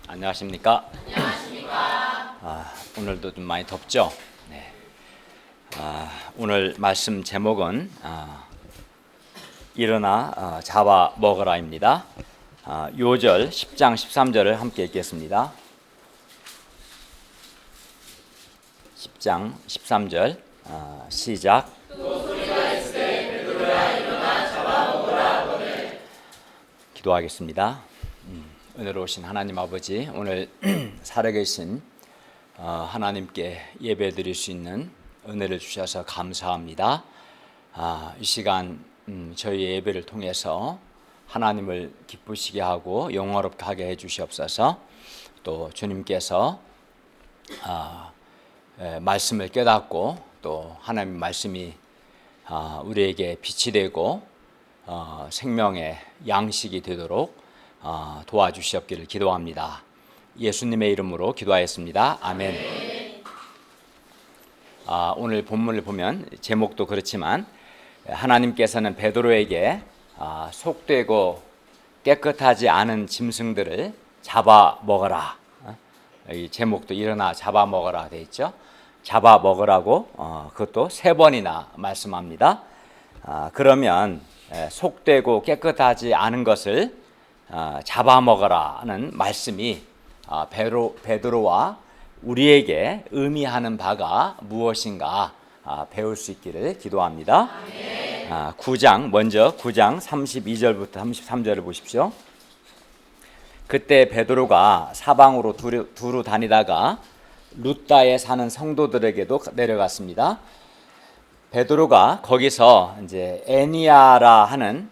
안녕하십니까? 오늘도 좀 많이 덥죠? 네. 오늘 말씀 제목은 일어나 잡아 먹으라입니다. 요절 10장 13절을 함께 읽겠습니다. 10장 13절 시작. 기도하겠습니다. 은혜로우신 하나님 아버지, 오늘 살아계신 하나님께 예배드릴 수 있는 은혜를 주셔서 감사합니다. 이 시간 저희 예배를 통해서 하나님을 기쁘시게 하고 영화롭게 하게 해주시옵소서. 또 주님께서 말씀을 깨닫고 또 하나님 말씀이 우리에게 빛이 되고 생명의 양식이 되도록 도와주시옵기를 기도합니다. 예수님의 이름으로 기도하였습니다. 아멘. 오늘 본문을 보면 제목도 그렇지만 하나님께서는 베드로에게 속되고 깨끗하지 않은 짐승들을 잡아 먹어라. 이 제목도 일어나 잡아 먹어라 되어 있죠. 잡아 먹으라고 그것도 3번이나 말씀합니다. 그러면 속되고 깨끗하지 않은 것을 잡아먹어라는 말씀이 베드로와 우리에게 의미하는 바가 무엇인가 배울 수 있기를 기도합니다. 9장 먼저 9장 32절부터 33절을 보십시오. 그때 베드로가 사방으로 두루 다니다가 룻다에 사는 성도들에게도 내려갔습니다. 베드로가 거기서 이제 에니아라 하는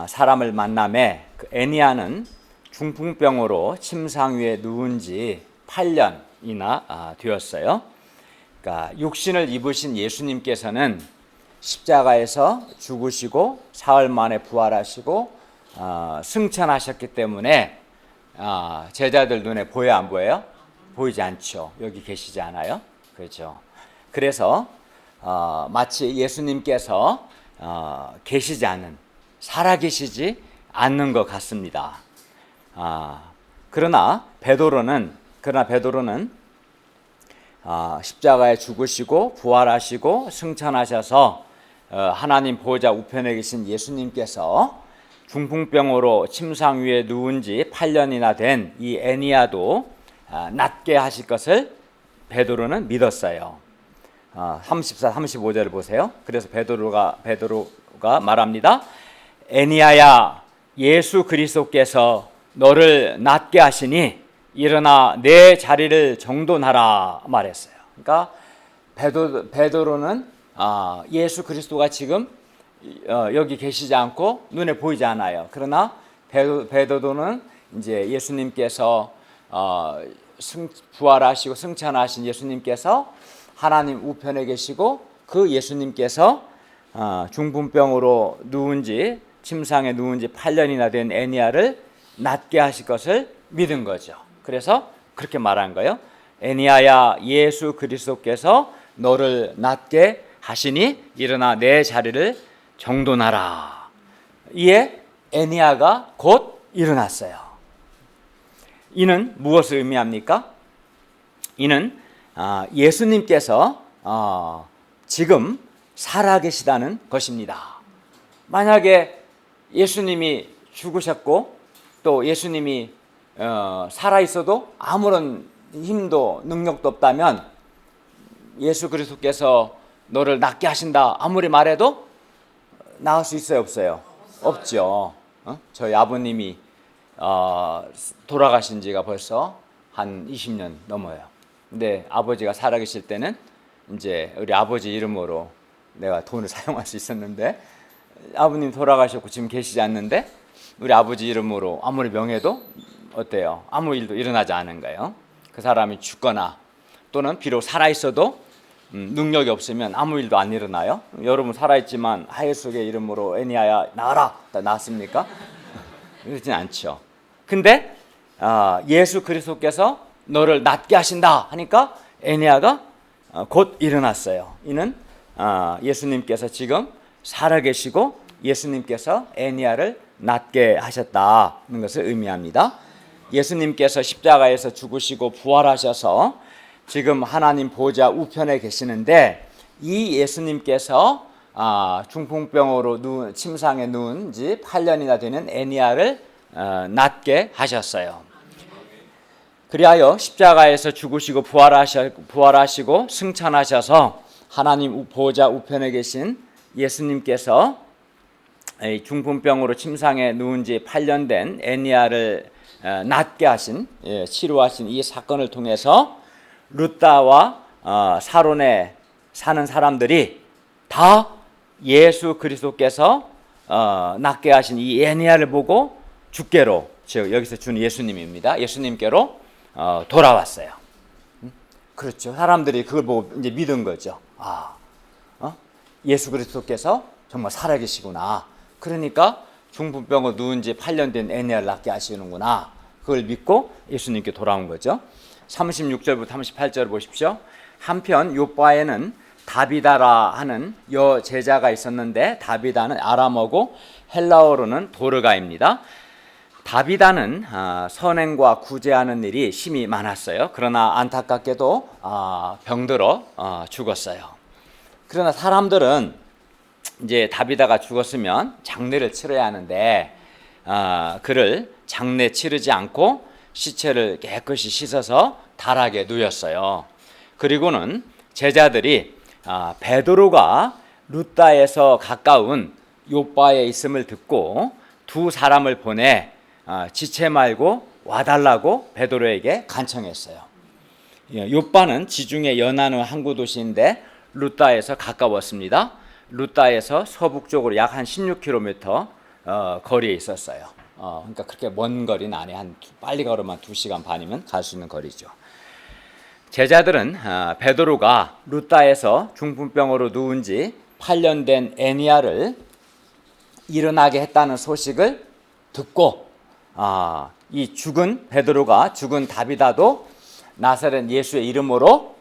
사람을 만남에 그 에니아는 중풍병으로 침상 위에 누운 지 8년이나 되었어요. 그러니까 육신을 입으신 예수님께서는 십자가에서 죽으시고 사흘 만에 부활하시고 승천하셨기 때문에 제자들 눈에 보여 안 보여요? 보이지 않죠. 여기 계시지 않아요? 그렇죠. 그래서 마치 예수님께서 계시지 않은, 살아계시지 않는 것 같습니다. 그러나 베드로는 십자가에 죽으시고 부활하시고 승천하셔서 하나님 보좌 우편에 계신 예수님께서 중풍병으로 침상 위에 누운 지 8년이나 된 이 에니아도 낫게 하실 것을 베드로는 믿었어요. 34, 35절을 보세요. 그래서 베드로가 말합니다. 에니아야, 예수 그리스도께서 너를 낫게 하시니 일어나 내 자리를 정돈하라 말했어요. 그러니까 베드로는 예수 그리스도가 지금 여기 계시지 않고 눈에 보이지 않아요. 그러나 베드로는 이제 예수님께서 부활하시고 승천하신 예수님께서 하나님 우편에 계시고 그 예수님께서 중풍병으로 침상에 누운 지 8년이나 된 에니아를 낫게 하실 것을 믿은 거죠. 그래서 그렇게 말한 거예요. 에니아야, 예수 그리스도께서 너를 낫게 하시니 일어나 내 자리를 정돈하라. 이에 에니아가 곧 일어났어요. 이는 무엇을 의미합니까? 이는 예수님께서 지금 살아계시다는 것입니다. 만약에 예수님이 죽으셨고 또 예수님이 살아있어도 아무런 힘도 능력도 없다면 예수 그리스도께서 너를 낫게 하신다 아무리 말해도 나을 수 있어요, 없어요? 없죠. 저희 아버님이 돌아가신 지가 벌써 한 20년 넘어요. 근데 아버지가 살아계실 때는 이제 우리 아버지 이름으로 내가 돈을 사용할 수 있었는데 아버님 돌아가셨고 지금 계시지 않는데 우리 아버지 이름으로 아무리 명예도 어때요? 아무 일도 일어나지 않은 거예요. 그 사람이 죽거나 또는 비록 살아있어도 능력이 없으면 아무 일도 안 일어나요. 여러분 살아있지만 하예수의 이름으로 에니아야 나와라 나왔습니까? 그렇진 않죠. 근데 예수 그리스도께서 너를 낫게 하신다 하니까 에니아가 곧 일어났어요. 이는 예수님께서 지금 살아계시고 예수님께서 에니아를 낫게 하셨다는 것을 의미합니다. 예수님께서 십자가에서 죽으시고 부활하셔서 지금 하나님 보좌 우편에 계시는데, 이 예수님께서 중풍병으로 침상에 누운 지 8년이나 되는 애니아를 낫게 하셨어요. 그리하여 십자가에서 죽으시고 부활하시고 승천하셔서 하나님 보좌 우편에 계신 예수님께서 중풍병으로 침상에 누운 지 8년 된 애니아를 낫게 하신, 치료하신 이 사건을 통해서 루다와 사론에 사는 사람들이 다 예수 그리스도께서 낫게 하신 이 애니아를 보고 주께로, 즉 여기서 준 예수님입니다. 예수님께로 돌아왔어요. 그렇죠. 사람들이 그걸 보고 이제 믿은 거죠. 예수 그리스도께서 정말 살아계시구나. 그러니까 중풍병으로 누운 지 8년 된 애니아를 낫게 하시는구나. 그걸 믿고 예수님께 돌아온 거죠. 36절부터 38절을 보십시오. 한편 요바에는 다비다라 하는 여 제자가 있었는데, 다비다는 아람어고 헬라어로는 도르가입니다. 다비다는 선행과 구제하는 일이 심히 많았어요. 그러나 안타깝게도 병들어 죽었어요. 그러나 사람들은 이제 다비다가 죽었으면 장례를 치러야 하는데, 그를 장례 치르지 않고 시체를 깨끗이 씻어서 달하게 누였어요. 그리고는 제자들이 베드로가 루다에서 가까운 요바에 있음을 듣고 두 사람을 보내 지체 말고 와달라고 베드로에게 간청했어요. 요바는 지중해 연안의 항구 도시인데 루다에서 가까웠습니다. 루다에서 서북쪽으로 약 한 16km 거리에 있었어요. 그러니까 그렇게 먼 거리는 아니에요. 빨리 걸으면 2시간 반이면 갈 수 있는 거리죠. 제자들은 베드로가 루다에서 중풍병으로 누운 지 8년 된 애니아를 일어나게 했다는 소식을 듣고 이 죽은 베드로가 죽은 다비다도 나사렛 예수의 이름으로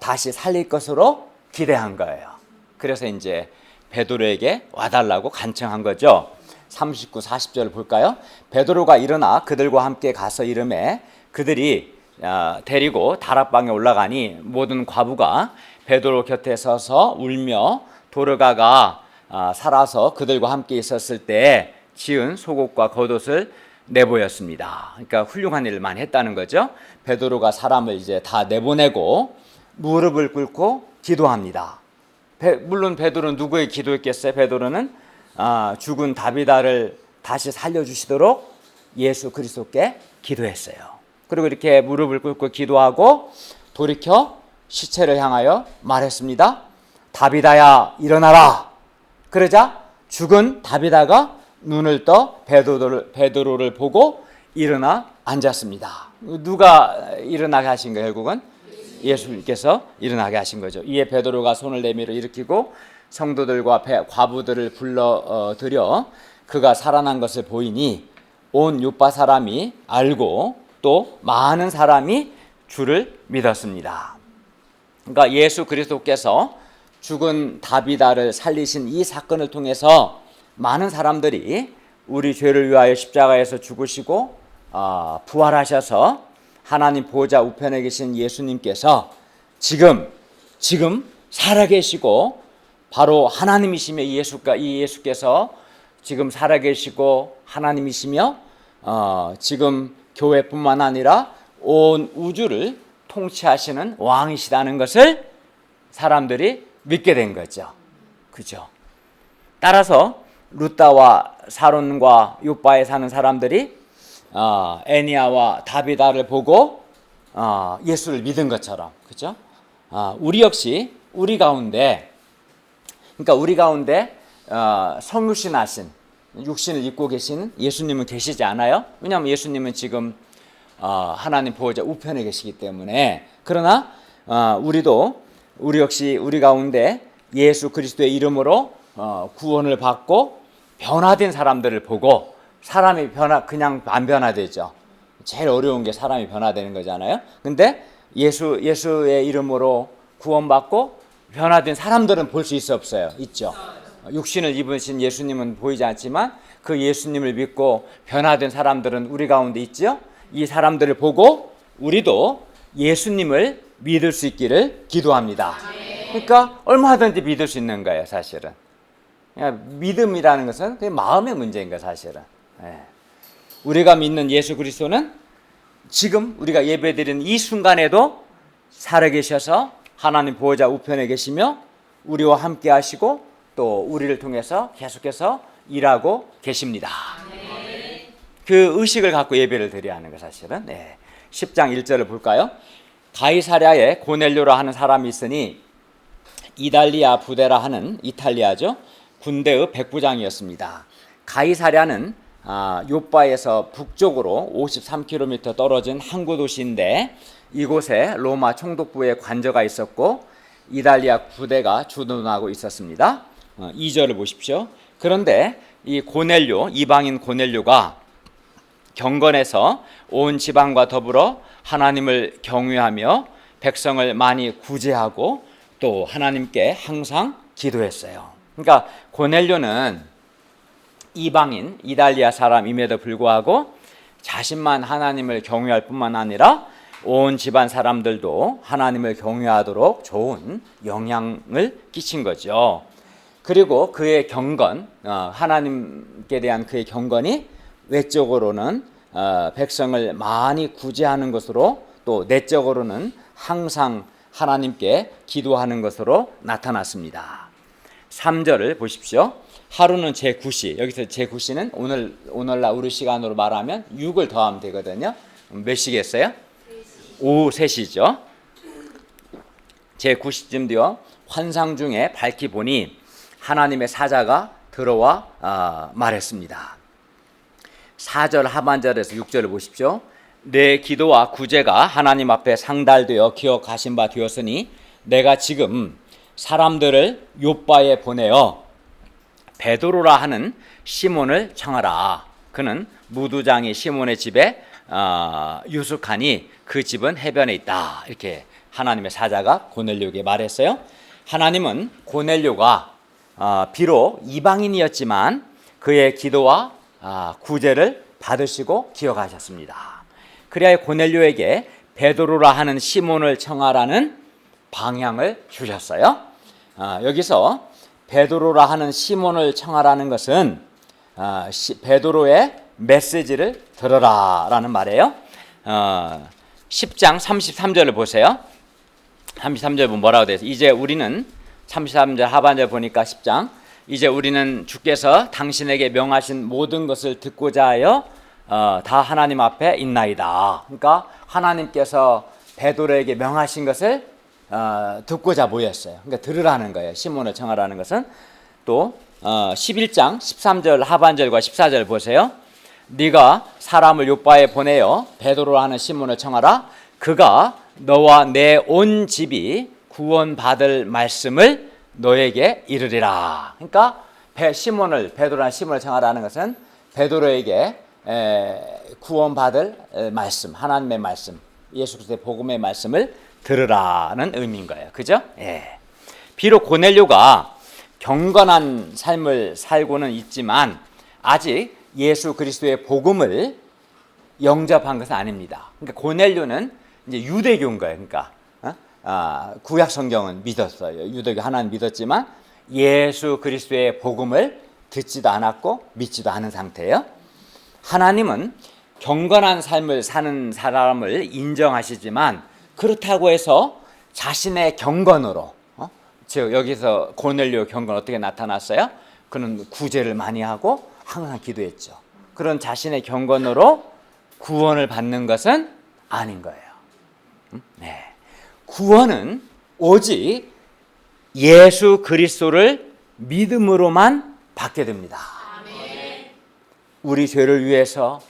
다시 살릴 것으로 기대한 거예요. 그래서 이제 베드로에게 와달라고 간청한 거죠. 39, 40절을 볼까요? 베드로가 일어나 그들과 함께 가서 이르매 그들이 데리고 다락방에 올라가니 모든 과부가 베드로 곁에 서서 울며 도르가가 살아서 그들과 함께 있었을 때 지은 속옷과 겉옷을 내보였습니다. 그러니까 훌륭한 일을 많이 했다는 거죠. 베드로가 사람을 이제 다 내보내고 무릎을 꿇고 기도합니다. 물론 베드로는 누구의 기도했겠어요? 베드로는 죽은 다비다를 다시 살려주시도록 예수 그리스도께 기도했어요. 그리고 이렇게 무릎을 꿇고 기도하고 돌이켜 시체를 향하여 말했습니다. 다비다야 일어나라. 그러자 죽은 다비다가 눈을 떠 베드로를 보고 일어나 앉았습니다. 누가 일어나게 하신 거예요? 결국은 예수님께서 일어나게 하신 거죠. 이에 베드로가 손을 내밀어 일으키고 성도들과 과부들을 불러들여 그가 살아난 것을 보이니 온 요파 사람이 알고 또 많은 사람이 주를 믿었습니다. 그러니까 예수 그리스도께서 죽은 다비다를 살리신 이 사건을 통해서 많은 사람들이 우리 죄를 위하여 십자가에서 죽으시고 부활하셔서 하나님 보좌 우편에 계신 예수님께서 지금 살아계시고 바로 하나님이시며 이 예수께서 지금 살아계시고 하나님이시며 지금 교회뿐만 아니라 온 우주를 통치하시는 왕이시다는 것을 사람들이 믿게 된 거죠. 그죠? 따라서 루다와 사론과 요바에 사는 사람들이 애니아와 다비다를 보고 예수를 믿은 것처럼, 그죠? 우리 역시 우리 가운데 성육신하신 육신을 입고 계시는 예수님은 계시지 않아요? 왜냐하면 예수님은 지금 하나님 보호자 우편에 계시기 때문에. 그러나 우리 역시 우리 가운데 예수 그리스도의 이름으로 구원을 받고 변화된 사람들을 보고, 사람이 그냥 안 변화되죠. 제일 어려운 게 사람이 변화되는 거잖아요. 근데 예수의 이름으로 구원받고 변화된 사람들은 볼 수 있어 없어요? 있죠. 육신을 입으신 예수님은 보이지 않지만 그 예수님을 믿고 변화된 사람들은 우리 가운데 있죠. 이 사람들을 보고 우리도 예수님을 믿을 수 있기를 기도합니다. 그러니까 얼마든지 믿을 수 있는 거예요, 사실은. 믿음이라는 것은 그게 마음의 문제인 거예요, 사실은. 우리가 믿는 예수 그리스도는 지금 우리가 예배드리는 이 순간에도 살아계셔서 하나님 보호자 우편에 계시며 우리와 함께 하시고 또 우리를 통해서 계속해서 일하고 계십니다. 그 의식을 갖고 예배를 드려야 하는 거 사실은. 10장 1절을 볼까요? 가이사랴에 고넬료라 하는 사람이 있으니 이달리아 부대라 하는 이탈리아죠. 군대의 백부장이었습니다. 가이사랴는 요빠에서 북쪽으로 53km 떨어진 항구 도시인데 이곳에 로마 총독부의 관저가 있었고 이달리아 부대가 주둔하고 있었습니다. 2절을 보십시오. 그런데 이 고넬료, 이방인 고넬료가 경건해서 온 지방과 더불어 하나님을 경외하며 백성을 많이 구제하고 또 하나님께 항상 기도했어요. 그러니까 고넬료는 이방인 이달리아 사람임에도 불구하고 자신만 하나님을 경외할 뿐만 아니라 온 집안 사람들도 하나님을 경외하도록 좋은 영향을 끼친 거죠. 그리고 그의 경건, 하나님께 대한 그의 경건이 외적으로는 백성을 많이 구제하는 것으로 또 내적으로는 항상 하나님께 기도하는 것으로 나타났습니다. 3절을 보십시오. 하루는 제9시, 여기서 제9시는 오늘날 우리 시간으로 말하면 6을 더하면 되거든요. 몇 시겠어요? 오후 3시죠. 제9시쯤 되어 환상 중에 밝히 보니 하나님의 사자가 들어와 말했습니다. 4절 하반절에서 6절을 보십시오. 내 기도와 구제가 하나님 앞에 상달되어 기억하신 바 되었으니 내가 지금 사람들을 요빠에 보내어 베드로라 하는 시몬을 청하라. 그는 무두장이 시몬의 집에 유숙하니 그 집은 해변에 있다. 이렇게 하나님의 사자가 고넬료에게 말했어요. 하나님은 고넬료가 비록 이방인이었지만 그의 기도와 구제를 받으시고 기억하셨습니다. 그래야 고넬료에게 베드로라 하는 시몬을 청하라는 방향을 주셨어요. 여기서 베드로라 하는 시몬을 청하라는 것은 베드로의 메시지를 들어라라는 말이에요. 10장 33절을 보세요. 33절 보면 뭐라고 되어 있어요? 이제 우리는 33절 하반절 보니까 10장 이제 우리는 주께서 당신에게 명하신 모든 것을 듣고자 하여 다 하나님 앞에 있나이다. 그러니까 하나님께서 베드로에게 명하신 것을 듣고자 모였어요. 그러니까 들으라는 거예요. 시몬을 청하라는 것은. 또 11장 13절 하반절과 14절 보세요. 네가 사람을 요빠에 보내어 베드로라 하는 시몬을 청하라. 그가 너와 내 온 집이 구원받을 말씀을 너에게 이르리라. 그러니까 베드로라는 시몬을 청하라는 것은 베드로에게 구원받을 말씀, 하나님의 말씀, 예수 그리스도의 복음의 말씀을 들으라는 의미인 거예요. 그죠? 예. 비록 고넬료가 경건한 삶을 살고는 있지만 아직 예수 그리스도의 복음을 영접한 것은 아닙니다. 그러니까 고넬료는 이제 유대교인 거예요. 그러니까 구약 성경은 믿었어요. 유대교 하나님 믿었지만 예수 그리스도의 복음을 듣지도 않았고 믿지도 않은 상태예요. 하나님은 경건한 삶을 사는 사람을 인정하시지만 그렇다고 해서 자신의 경건으로 즉 여기서 고넬료 경건 어떻게 나타났어요? 그는 구제를 많이 하고 항상 기도했죠. 그런 자신의 경건으로 구원을 받는 것은 아닌 거예요. 네. 구원은 오직 예수 그리스도를 믿음으로만 받게 됩니다. 아멘. 우리 죄를 위해서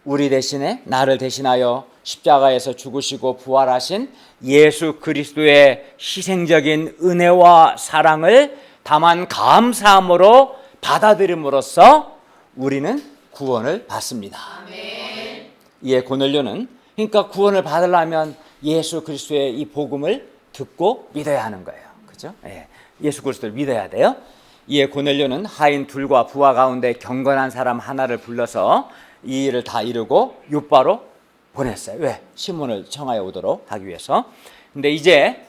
우리 대신에 나를 대신하여 십자가에서 죽으시고 부활하신 예수 그리스도의 희생적인 은혜와 사랑을 다만 감사함으로 받아들임으로써 우리는 구원을 받습니다. 아멘. 이에 고넬료는 그러니까 구원을 받으려면 예수 그리스도의 이 복음을 듣고 믿어야 하는 거예요. 그죠? 예. 예수 그리스도를 믿어야 돼요. 이에 고넬료는 하인 둘과 부하 가운데 경건한 사람 하나를 불러서 이 일을 다 이루고 요바로 보냈어요. 왜? 시몬을 청하여 오도록 하기 위해서. 근데 이제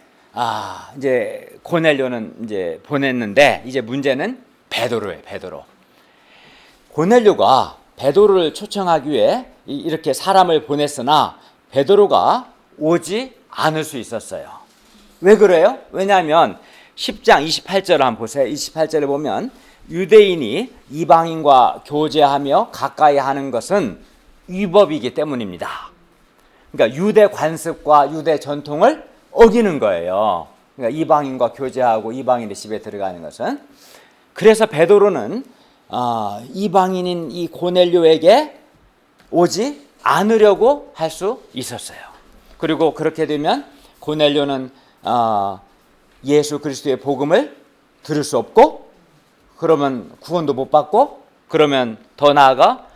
고넬료는 이제 보냈는데 이제 문제는 베드로예요. 베드로. 고넬료가 베드로를 초청하기 위해 이렇게 사람을 보냈으나 베드로가 오지 않을 수 있었어요. 왜 그래요? 왜냐하면 10장 28절을 한번 보세요. 28절에 보면 유대인이 이방인과 교제하며 가까이 하는 것은 위법이기 때문입니다. 그러니까 유대 관습과 유대 전통을 어기는 거예요. 그러니까 이방인과 교제하고 이방인의 집에 들어가는 것은. 그래서 베드로는 이방인인 이 고넬료에게 오지 않으려고 할 수 있었어요. 그리고 그렇게 되면 고넬료는 예수 그리스도의 복음을 들을 수 없고, 그러면 구원도 못 받고, 그러면 더 나아가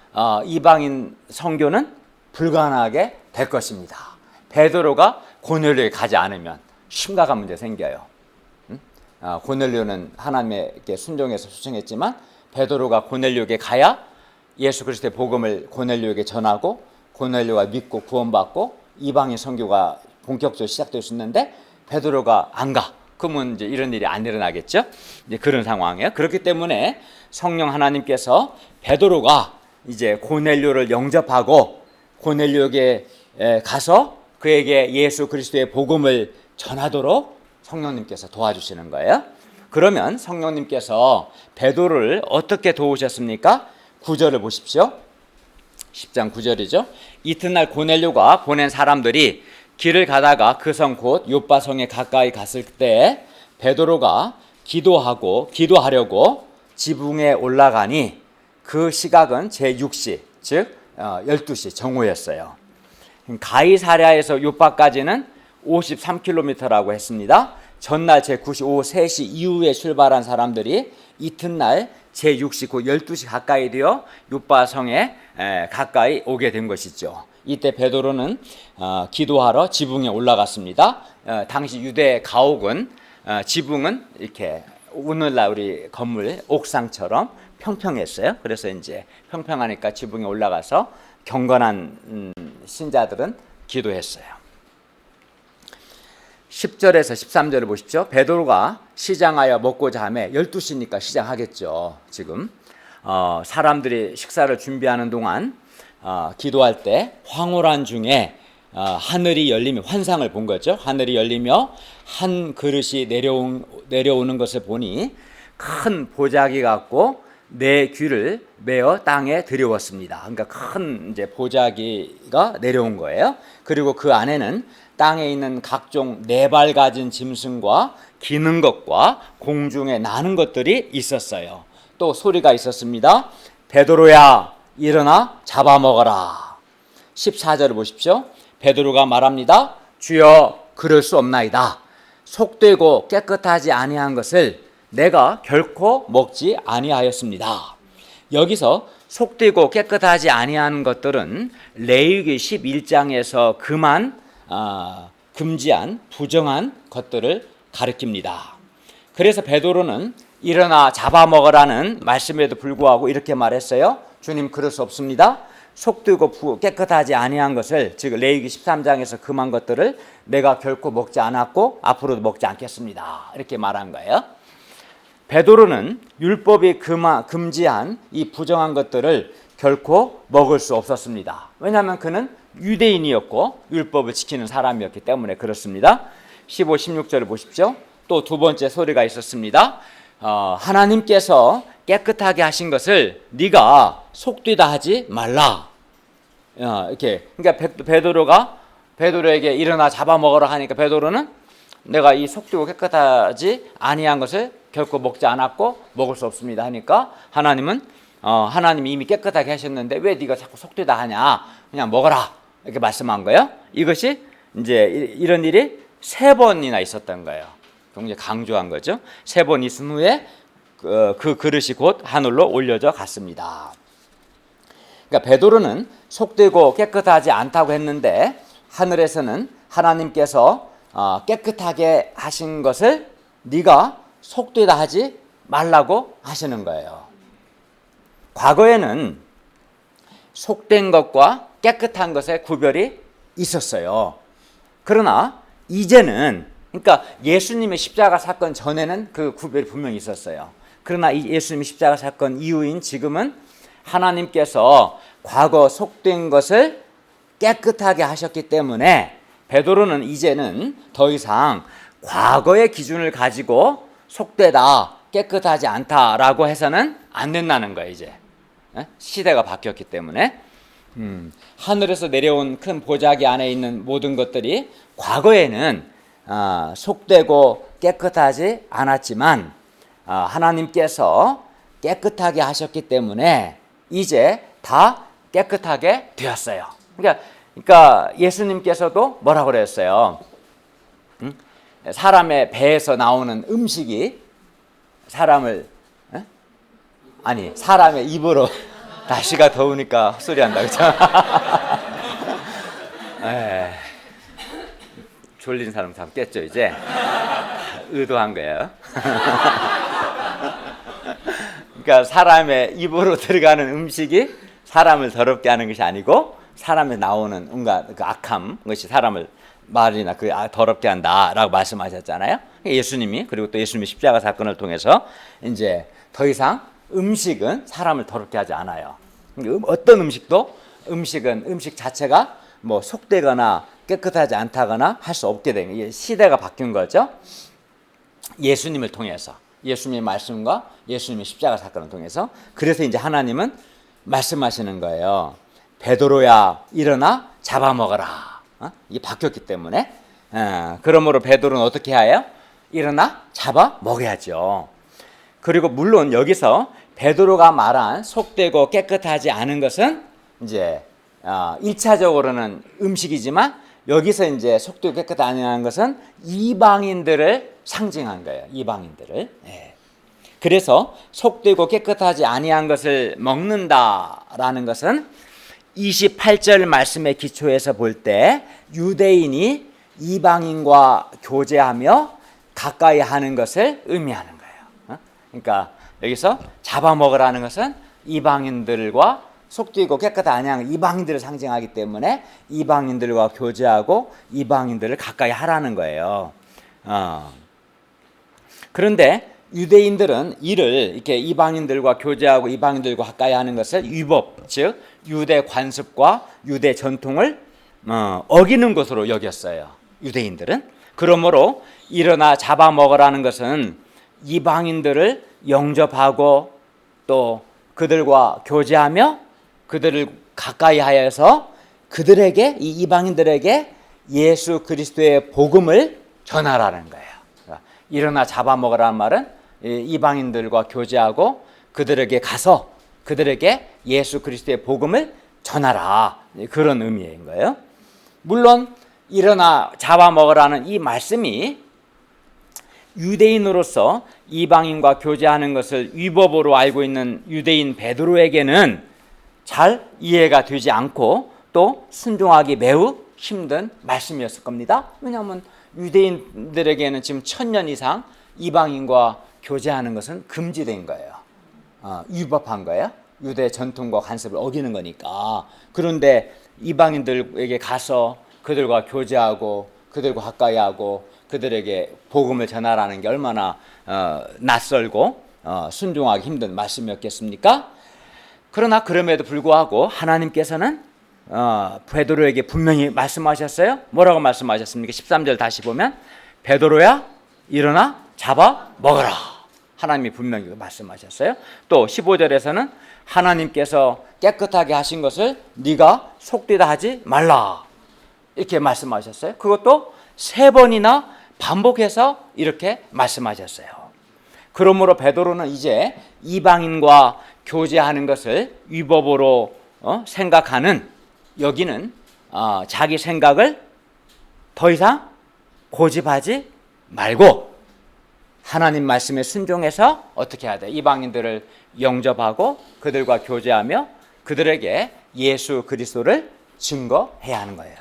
이방인 선교는 불가능하게 될 것입니다. 베드로가 고넬료에 가지 않으면 심각한 문제 생겨요. 고넬료는 하나님께 순종해서 초청했지만 베드로가 고넬료에게 가야 예수 그리스도의 복음을 고넬료에게 전하고 고넬료가 믿고 구원받고 이방인 선교가 본격적으로 시작될 수 있는데 베드로가 안 가. 그러면 이제 이런 일이 안 일어나겠죠. 이제 그런 상황이에요. 그렇기 때문에 성령 하나님께서 베드로가 이제 고넬료를 영접하고 고넬료에게 가서 그에게 예수 그리스도의 복음을 전하도록 성령님께서 도와주시는 거예요. 그러면 성령님께서 베드로를 어떻게 도우셨습니까? 9절을 보십시오. 10장 9절이죠. 이튿날 고넬료가 보낸 사람들이 길을 가다가 그 성 곧 요빠 성에 가까이 갔을 때 베드로가 기도하려고 지붕에 올라가니 그 시각은 제6시 즉 12시 정오였어요. 가이사랴에서 요빠까지는 53km라고 했습니다. 전날 제9시 오후 3시 이후에 출발한 사람들이 이튿날 제6시 곧 12시 가까이 되어 요빠 성에 가까이 오게 된 것이죠. 이때 베드로는 기도하러 지붕에 올라갔습니다. 당시 유대 가옥은 지붕은 이렇게 오늘날 우리 건물 옥상처럼 평평했어요. 그래서 이제 평평하니까 지붕에 올라가서 경건한 신자들은 기도했어요. 10절에서 13절을 보십시오. 베드로가 시장하여 먹고자 하매 12시니까 시장하겠죠. 지금 사람들이 식사를 준비하는 동안 기도할 때 황홀한 중에 하늘이 열리며 환상을 본 거죠. 하늘이 열리며 한 그릇이 내려오는 것을 보니 큰 보자기 같고 내 귀를 메어 땅에 들여왔습니다. 그러니까 큰 이제 보자기가 내려온 거예요. 그리고 그 안에는 땅에 있는 각종 네 발 가진 짐승과 기는 것과 공중에 나는 것들이 있었어요. 또 소리가 있었습니다. 베드로야 일어나 잡아먹어라. 14절을 보십시오. 베드로가 말합니다. 주여 그럴 수 없나이다. 속되고 깨끗하지 아니한 것을 내가 결코 먹지 아니하였습니다. 여기서 속되고 깨끗하지 아니한 것들은 레위기 11장에서 금지한 부정한 것들을 가리킵니다. 그래서 베드로는 일어나 잡아먹으라는 말씀에도 불구하고 이렇게 말했어요. 주님 그럴 수 없습니다. 속되고 깨끗하지 아니한 것을, 즉 레위기 13장에서 금한 것들을 내가 결코 먹지 않았고 앞으로도 먹지 않겠습니다. 이렇게 말한 거예요. 베드로는 율법이 금지한 이 부정한 것들을 결코 먹을 수 없었습니다. 왜냐하면 그는 유대인이었고 율법을 지키는 사람이었기 때문에 그렇습니다. 15, 16절을 보십시오. 또 두 번째 소리가 있었습니다. 하나님께서 깨끗하게 하신 것을 네가 속되다 하지 말라. 이렇게 그러니까 베드로에게 일어나 잡아먹으라 하니까 베드로는 내가 이 속되고 깨끗하지 아니한 것을 결코 먹지 않았고 먹을 수 없습니다 하니까 하나님은 하나님이 이미 깨끗하게 하셨는데 왜 네가 자꾸 속되다 하냐? 그냥 먹어라. 이렇게 말씀한 거예요. 이것이 이제 이런 일이 3번이나 있었던 거예요. 굉장히 강조한 거죠. 3번 있은 후에 그 그릇이 곧 하늘로 올려져 갔습니다. 그러니까 베드로는 속되고 깨끗하지 않다고 했는데 하늘에서는 하나님께서 깨끗하게 하신 것을 네가 속되다 하지 말라고 하시는 거예요. 과거에는 속된 것과 깨끗한 것에 구별이 있었어요. 그러나 이제는, 그러니까 예수님의 십자가 사건 전에는 그 구별이 분명히 있었어요. 그러나 이 예수님의 십자가 사건 이후인 지금은 하나님께서 과거 속된 것을 깨끗하게 하셨기 때문에 베드로는 이제는 더 이상 과거의 기준을 가지고 속되다, 깨끗하지 않다라고 해서는 안 된다는 거예요. 이제 시대가 바뀌었기 때문에 하늘에서 내려온 큰 보자기 안에 있는 모든 것들이 과거에는 속되고 깨끗하지 않았지만 하나님께서 깨끗하게 하셨기 때문에 이제 다 깨끗하게 되었어요. 그러니까 예수님께서도 뭐라고 그랬어요? 사람의 배에서 나오는 음식이 사람을 사람의 입으로 날씨가 더우니까 헛소리한다, 그렇죠? 졸린 사람 다 깼죠 이제? 의도한 거예요. 그러니까 사람의 입으로 들어가는 음식이 사람을 더럽게 하는 것이 아니고 사람에 나오는 온갖 그 악함, 그것이 사람을 말이나 그 더럽게 한다라고 말씀하셨잖아요. 예수님이, 그리고 또 예수님의 십자가 사건을 통해서 이제 더 이상 음식은 사람을 더럽게 하지 않아요. 어떤 음식도 음식 자체가 뭐 속되거나 깨끗하지 않다거나 할 수 없게 되는 거예요. 시대가 바뀐 거죠. 예수님을 통해서, 예수님의 말씀과 예수님의 십자가 사건을 통해서. 그래서 이제 하나님은 말씀하시는 거예요. 베드로야, 일어나 잡아먹어라. 이게 바뀌었기 때문에. 그러므로 베드로는 어떻게 해요? 일어나 잡아먹어야죠. 그리고 물론 여기서 베드로가 말한 속되고 깨끗하지 않은 것은 이제 1차적으로는 음식이지만 여기서 이제 속되고 깨끗하지 않은 것은 이방인들을 상징한 거예요. 이방인들을. 그래서 속되고 깨끗하지 아니한 것을 먹는다라는 것은 28절 말씀의 기초에서 볼 때 유대인이 이방인과 교제하며 가까이 하는 것을 의미하는 거예요. 그러니까 여기서 잡아먹으라는 것은 이방인들과 속되고 깨끗하지 아니한 이방인들을 상징하기 때문에 이방인들과 교제하고 이방인들을 가까이 하라는 거예요. 그런데 유대인들은 이를 이렇게 이방인들과 교제하고 이방인들과 가까이 하는 것을 율법, 즉 유대 관습과 유대 전통을 어기는 것으로 여겼어요. 유대인들은. 그러므로 일어나 잡아먹으라는 것은 이방인들을 영접하고 또 그들과 교제하며 그들을 가까이 하여서 그들에게, 이 이방인들에게 예수 그리스도의 복음을 전하라는 거예요. 일어나 잡아먹으라는 말은 이방인들과 교제하고 그들에게 가서 그들에게 예수 그리스도의 복음을 전하라, 그런 의미인 거예요. 물론 일어나 잡아먹으라는 이 말씀이 유대인으로서 이방인과 교제하는 것을 위법으로 알고 있는 유대인 베드로에게는 잘 이해가 되지 않고 또 순종하기 매우 힘든 말씀이었을 겁니다. 왜냐하면 유대인들에게는 지금 1000년 이상 이방인과 교제하는 것은 금지된 거예요. 위법한 거예요. 유대 전통과 관습을 어기는 거니까. 그런데 이방인들에게 가서 그들과 교제하고 그들과 가까이 하고 그들에게 복음을 전하라는 게 얼마나 낯설고 순종하기 힘든 말씀이었겠습니까? 그러나 그럼에도 불구하고 하나님께서는 베드로에게 분명히 말씀하셨어요. 뭐라고 말씀하셨습니까? 13절 다시 보면 베드로야 일어나 잡아 먹어라. 하나님이 분명히 말씀하셨어요. 또 15절에서는 하나님께서 깨끗하게 하신 것을 네가 속되다 하지 말라, 이렇게 말씀하셨어요. 그것도 3번이나 반복해서 이렇게 말씀하셨어요. 그러므로 베드로는 이제 이방인과 교제하는 것을 위법으로 생각하는, 여기는 자기 생각을 더 이상 고집하지 말고 하나님 말씀에 순종해서 어떻게 해야 돼? 이방인들을 영접하고 그들과 교제하며 그들에게 예수 그리스도를 증거해야 하는 거예요.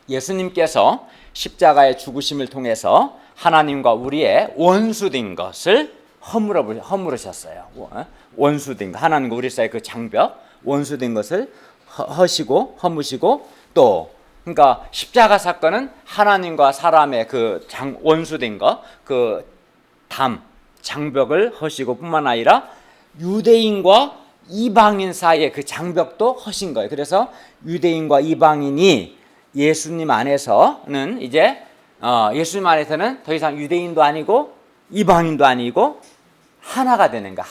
예수님께서 십자가의 죽으심을 통해서 하나님과 우리의 원수된 것을 허물으셨어요. 원수된 것, 하나님과 우리 사이의 그 장벽, 원수된 것을 허무시고 또 그러니까 십자가 사건은 하나님과 사람의 그 원수된 거, 그 장벽을 허시고 뿐만 아니라 유대인과 이방인 사이의 그 장벽도 허신 거예요. 그래서 유대인과 이방인이 예수님 안에서는 이제 예수님 안에서는 더 이상 유대인도 아니고 이방인도 아니고 하나가 되는 거,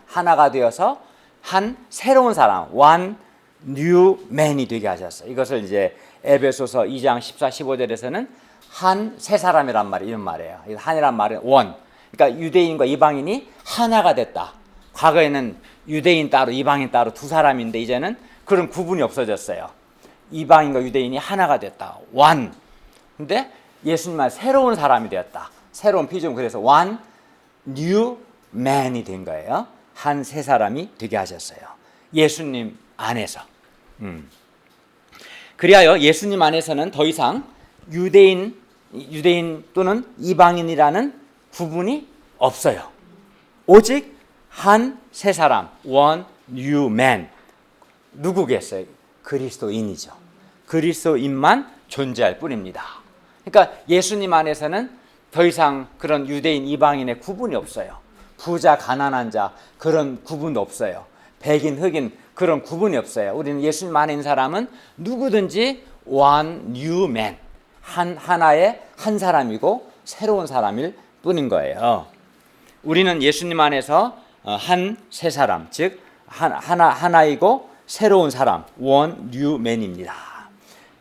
하나가 되어서 한 새로운 사람, one new man이 되게 하셨어요. 이것을 이제 에베소서 2장 14, 15절에서는 한 새 사람이란 말이 이런 말이에요. 한이란 말은 one. 그러니까 유대인과 이방인이 하나가 됐다. 과거에는 유대인 따로 이방인 따로 두 사람인데 이제는 그런 구분이 없어졌어요. 이방인과 유대인이 하나가 됐다. one. 근데 예수님은 새로운 사람이 되었다. 새로운 피조물. 그래서 one new man이 된 거예요. 한 새 사람이 되게 하셨어요. 예수님 안에서. 그리하여 예수님 안에서는 더 이상 유대인 또는 이방인이라는 구분이 없어요. 오직 한 새 사람, one new man. 누구겠어요? 그리스도인이죠. 그리스도인만 존재할 뿐입니다. 그러니까 예수님 안에서는 더 이상 그런 유대인, 이방인의 구분이 없어요. 부자, 가난한 자 그런 구분도 없어요. 백인, 흑인 그런 구분이 없어요. 우리는 예수님 안에 있는 사람은 누구든지 one new man, 하나의 한 사람이고 새로운 사람일 뿐인 거예요. 우리는 예수님 안에서 한 새 사람, 즉 하나이고 새로운 사람, one new man입니다.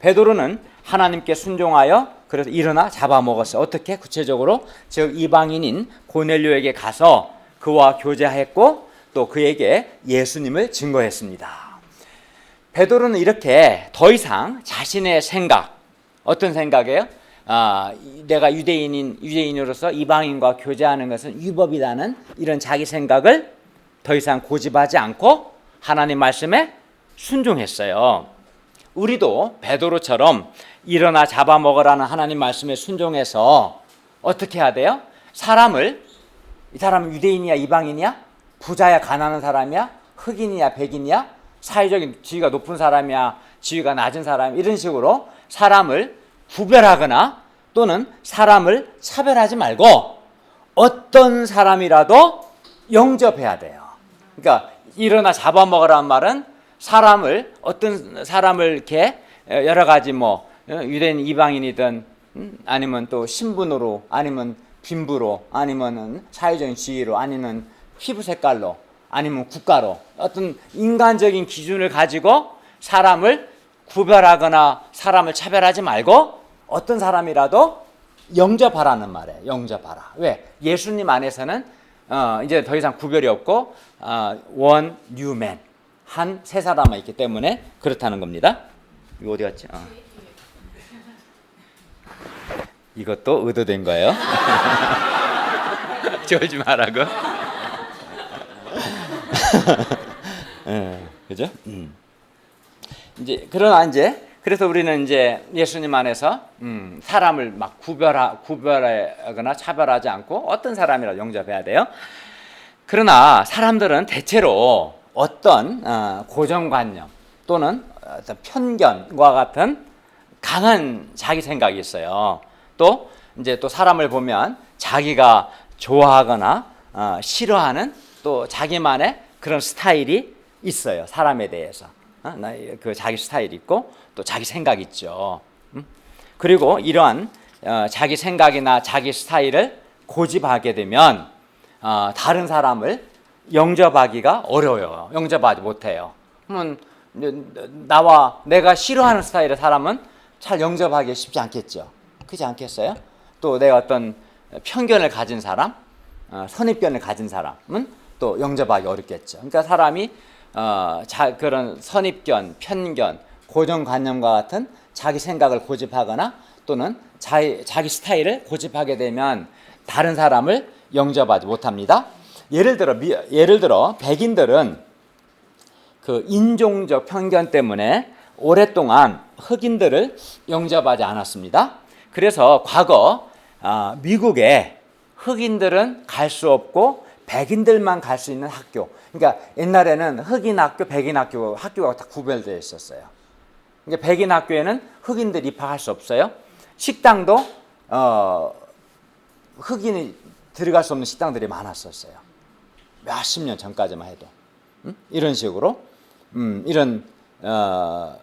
베드로는 하나님께 순종하여 그래서 일어나 잡아먹었어요. 어떻게? 구체적으로 즉 이방인인 고넬료에게 가서 그와 교제했고 또 그에게 예수님을 증거했습니다. 베드로는 이렇게 더 이상 자신의 생각, 어떤 생각이에요? 내가 유대인으로서 이방인과 교제하는 것은 위법이라는 이런 자기 생각을 더 이상 고집하지 않고 하나님 말씀에 순종했어요. 우리도 베드로처럼 일어나 잡아먹으라는 하나님 말씀에 순종해서 어떻게 해야 돼요? 이 사람은 유대인이야 이방인이야? 부자야 가난한 사람이야? 흑인이야 백인이야? 사회적인 지위가 높은 사람이야 지위가 낮은 사람 이런 식으로 사람을 구별하거나 또는 사람을 차별하지 말고 어떤 사람이라도 영접해야 돼요. 그러니까 일어나 잡아먹으라는 말은 어떤 사람을 이렇게 여러 가지 유대인 이방인이든 아니면 또 신분으로 아니면 빈부로 아니면 사회적인 지위로 아니면 피부 색깔로 아니면 국가로 어떤 인간적인 기준을 가지고 사람을 구별하거나 사람을 차별하지 말고 어떤 사람이라도 영접하라는 말이에요. 영접하라. 왜? 예수님 안에서는 이제 더 이상 구별이 없고 one new man, 한 새 사람만 있기 때문에 그렇다는 겁니다. 이거 어디 갔지? 이것도 의도된 거예요. 졸지 말라고. 그죠? 그래서 우리는 이제 예수님 안에서 사람을 막 구별하거나 차별하지 않고 어떤 사람이라도 영접해야 돼요. 그러나 사람들은 대체로 어떤 고정관념 또는 어떤 편견과 같은 강한 자기 생각이 있어요. 또 사람을 보면 자기가 좋아하거나 싫어하는 또 자기만의 그런 스타일이 있어요. 사람에 대해서 그 자기 스타일이 있고 또 자기 생각이 있죠. 그리고 이러한 자기 생각이나 자기 스타일을 고집하게 되면 다른 사람을 영접하기가 어려워요. 영접하지 못해요. 그러면 내가 싫어하는 스타일의 사람은 잘 영접하기 쉽지 않겠죠. 그렇지 않겠어요? 또 내가 어떤 편견을 가진 사람, 선입견을 가진 사람은 또 영접하기 어렵겠죠. 그러니까 사람이 그런 선입견, 편견, 고정관념과 같은 자기 생각을 고집하거나 또는 자기 스타일을 고집하게 되면 다른 사람을 영접하지 못합니다. 예를 들어 백인들은 그 인종적 편견 때문에 오랫동안 흑인들을 영접하지 않았습니다. 그래서 과거 미국에 흑인들은 갈 수 없고 백인들만 갈 수 있는 학교, 그러니까 옛날에는 흑인 학교, 백인 학교가 다 구별되어 있었어요. 그러니까 백인 학교에는 흑인들이 입학할 수 없어요. 식당도 흑인이 들어갈 수 없는 식당들이 많았었어요. 몇십 년 전까지만 해도. 이런 식으로 그러니까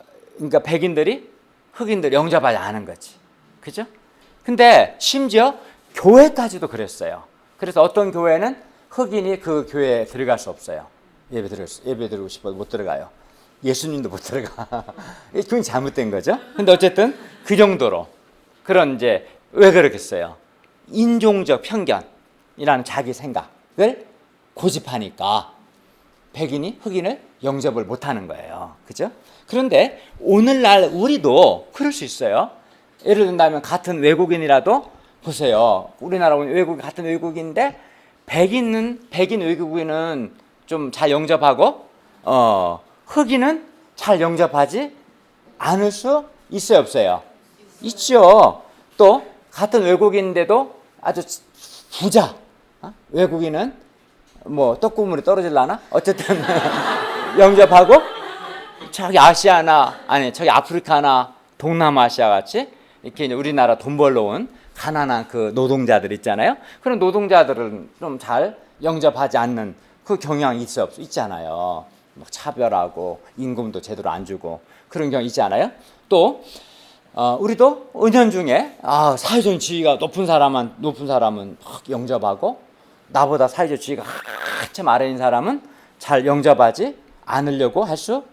백인들이 흑인들 영접하지 않은 거지. 그죠? 근데 심지어 교회까지도 그랬어요. 그래서 어떤 교회는 흑인이 그 교회에 들어갈 수 없어요. 예배 드리고 싶어도 못 들어가요. 예수님도 못 들어가. 그건 잘못된 거죠. 근데 어쨌든 그 정도로 그런 이제 왜 그러겠어요? 인종적 편견이라는 자기 생각을 고집하니까 백인이 흑인을 영접을 못하는 거예요. 그죠? 그런데 오늘날 우리도 그럴 수 있어요. 예를 든다면 같은 외국인이라도 보세요. 우리나라 같은 외국인인데 백인 외국인은 좀 잘 영접하고 흑인은 잘 영접하지 않을 수 있어요, 없어요? 있죠. 또 같은 외국인인데도 아주 부자 외국인은 뭐 떡국물이 떨어질라나? 어쨌든 영접하고 저기 저기 아프리카나 동남아시아 같이 이렇게 이제 우리나라 돈 벌러 온 가난한 그 노동자들 있잖아요. 그런 노동자들은 좀 잘 영접하지 않는 그 경향이 있잖아요. 뭐 차별하고 임금도 제대로 안 주고 그런 경우 있잖아요. 또 우리도 은연중에 사회적인 지위가 높은 사람은 막 영접하고 나보다 사회적 지위가 한참 아래인 사람은 잘 영접하지 않으려고 할 수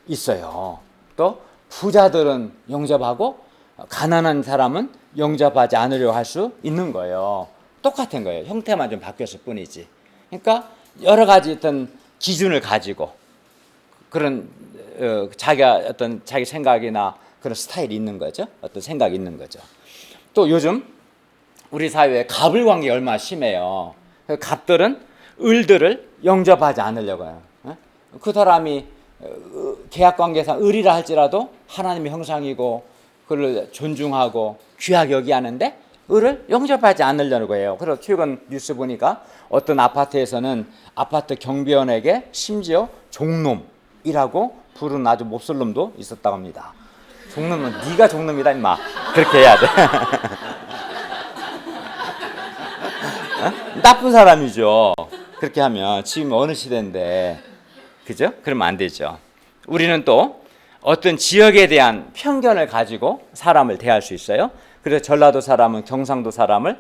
있어요. 또 부자들은 영접하고 가난한 사람은 영접하지 않으려고 할 수 있는 거예요. 똑같은 거예요. 형태만 좀 바뀌었을 뿐이지. 그러니까 여러 가지 어떤 기준을 가지고 그런 자기 생각이나 그런 스타일이 있는 거죠. 어떤 생각이 있는 거죠. 또 요즘 우리 사회에 갑을 관계가 얼마나 심해요. 갑들은 을들을 영접하지 않으려고 해요. 그 사람이 계약 관계상 을이라 할지라도 하나님의 형상이고 그를 존중하고 귀하게 여기하는데 을을 영접하지 않으려고 해요. 그래서 최근 뉴스 보니까 어떤 아파트에서는 아파트 경비원에게 심지어 종놈이라고 부른 아주 몹쓸 놈도 있었다고 합니다. 종놈은 네가 종놈이다 임마. 그렇게 해야 돼. 나쁜 사람이죠. 그렇게 하면 지금 어느 시대인데 그죠? 그러면 안 되죠. 우리는 또 어떤 지역에 대한 편견을 가지고 사람을 대할 수 있어요. 그래서 전라도 사람은 경상도 사람을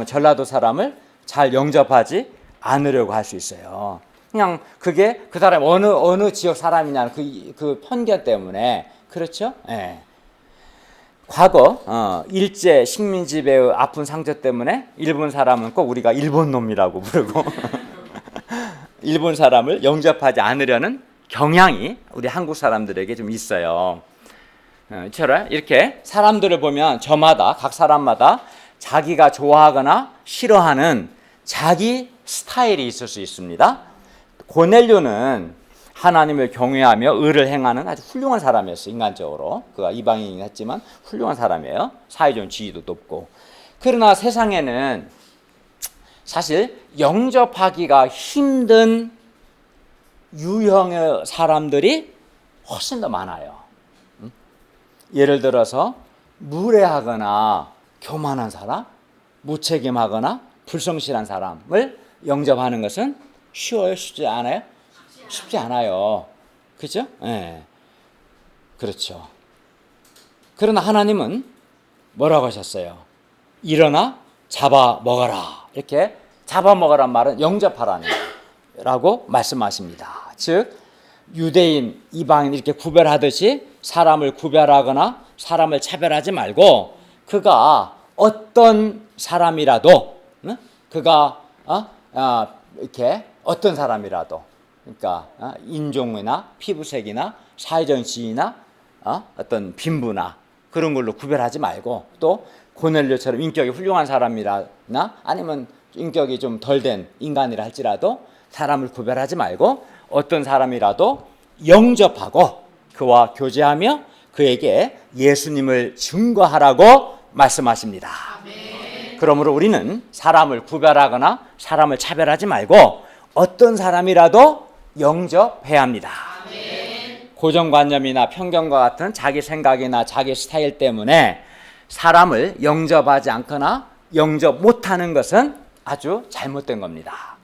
전라도 사람을 잘 영접하지 않으려고 할 수 있어요. 그냥 그게 그 사람 어느 지역 사람이냐는 그 편견 때문에 그렇죠? 예. 과거 일제 식민 지배의 아픈 상처 때문에 일본 사람은 꼭 우리가 일본 놈이라고 부르고 일본 사람을 영접하지 않으려는 경향이 우리 한국 사람들에게 좀 있어요. 이렇게 사람들을 보면 각 사람마다 자기가 좋아하거나 싫어하는 자기 스타일이 있을 수 있습니다. 고넬료는 하나님을 경외하며 의를 행하는 아주 훌륭한 사람이었어요. 인간적으로 그가 이방인이긴 했지만 훌륭한 사람이에요. 사회적 지위도 높고. 그러나 세상에는 사실 영접하기가 힘든 유형의 사람들이 훨씬 더 많아요. 예를 들어서 무례하거나 교만한 사람, 무책임하거나 불성실한 사람을 영접하는 것은 쉬워요? 쉽지 않아요? 쉽지 않아요. 그죠? 네. 그렇죠. 그러나 하나님은 뭐라고 하셨어요? 일어나 잡아먹어라. 이렇게 잡아먹으란 말은 영접하라는 라고 말씀하십니다. 즉 유대인, 이방인 이렇게 구별하듯이 사람을 구별하거나 사람을 차별하지 말고 그가 어떤 사람이라도 그가 이렇게 어떤 사람이라도 그러니까 인종이나 피부색이나 사회적 지위나 어떤 빈부나 그런 걸로 구별하지 말고 또 고넬료처럼 인격이 훌륭한 사람이나 아니면 인격이 좀 덜 된 인간이라 할지라도 사람을 구별하지 말고 어떤 사람이라도 영접하고 그와 교제하며 그에게 예수님을 증거하라고 말씀하십니다. 아멘. 그러므로 우리는 사람을 구별하거나 사람을 차별하지 말고 어떤 사람이라도 영접해야 합니다. 고정관념이나 편견과 같은 자기 생각이나 자기 스타일 때문에 사람을 영접하지 않거나 영접 못하는 것은 아주 잘못된 겁니다.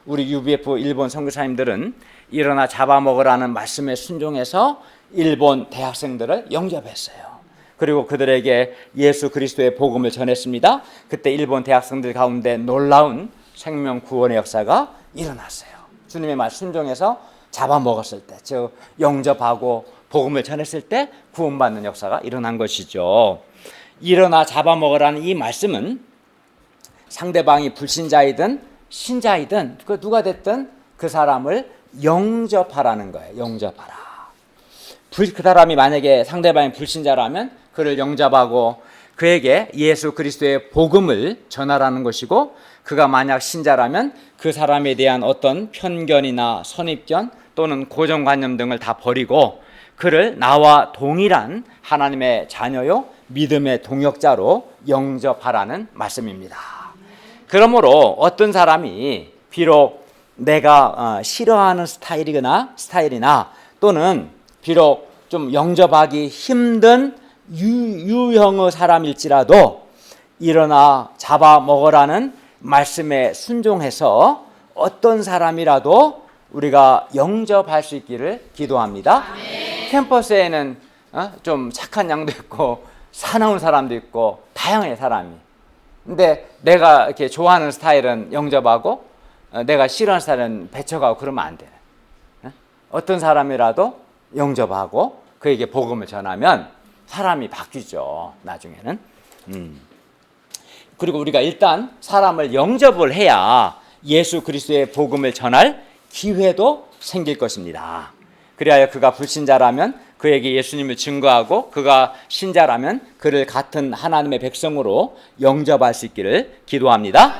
우리 UBF 일본 선교사님들은 일어나 잡아먹으라는 말씀에 순종해서 일본 대학생들을 영접했어요. 그리고 그들에게 예수 그리스도의 복음을 전했습니다. 그때 일본 대학생들 가운데 놀라운 생명 구원의 역사가 일어났어요. 주님의 말 순종해서 잡아먹었을 때, 즉 영접하고 복음을 전했을 때 구원받는 역사가 일어난 것이죠. 일어나 잡아먹으라는 이 말씀은 상대방이 불신자이든 신자이든 그 누가 됐든 그 사람을 영접하라는 거예요. 영접하라. 그 사람이 만약에 상대방이 불신자라면 그를 영접하고 그에게 예수 그리스도의 복음을 전하라는 것이고, 그가 만약 신자라면 그 사람에 대한 어떤 편견이나 선입견 또는 고정관념 등을 다 버리고 그를 나와 동일한 하나님의 자녀요 믿음의 동역자로 영접하라는 말씀입니다. 그러므로 어떤 사람이 비록 내가 싫어하는 스타일이나 또는 비록 좀 영접하기 힘든 유형의 사람일지라도 일어나 잡아먹으라는 말씀에 순종해서 어떤 사람이라도 우리가 영접할 수 있기를 기도합니다. 캠퍼스에는 좀 착한 양도 있고 사나운 사람도 있고 다양해 사람이. 근데 내가 이렇게 좋아하는 스타일은 영접하고 내가 싫어하는 스타일은 배척하고 그러면 안 되는. 어떤 사람이라도 영접하고 그에게 복음을 전하면 사람이 바뀌죠. 나중에는. 그리고 우리가 일단 사람을 영접을 해야 예수 그리스도의 복음을 전할 기회도 생길 것입니다. 그리하여 그가 불신자라면 그에게 예수님을 증거하고 그가 신자라면 그를 같은 하나님의 백성으로 영접할 수 있기를 기도합니다.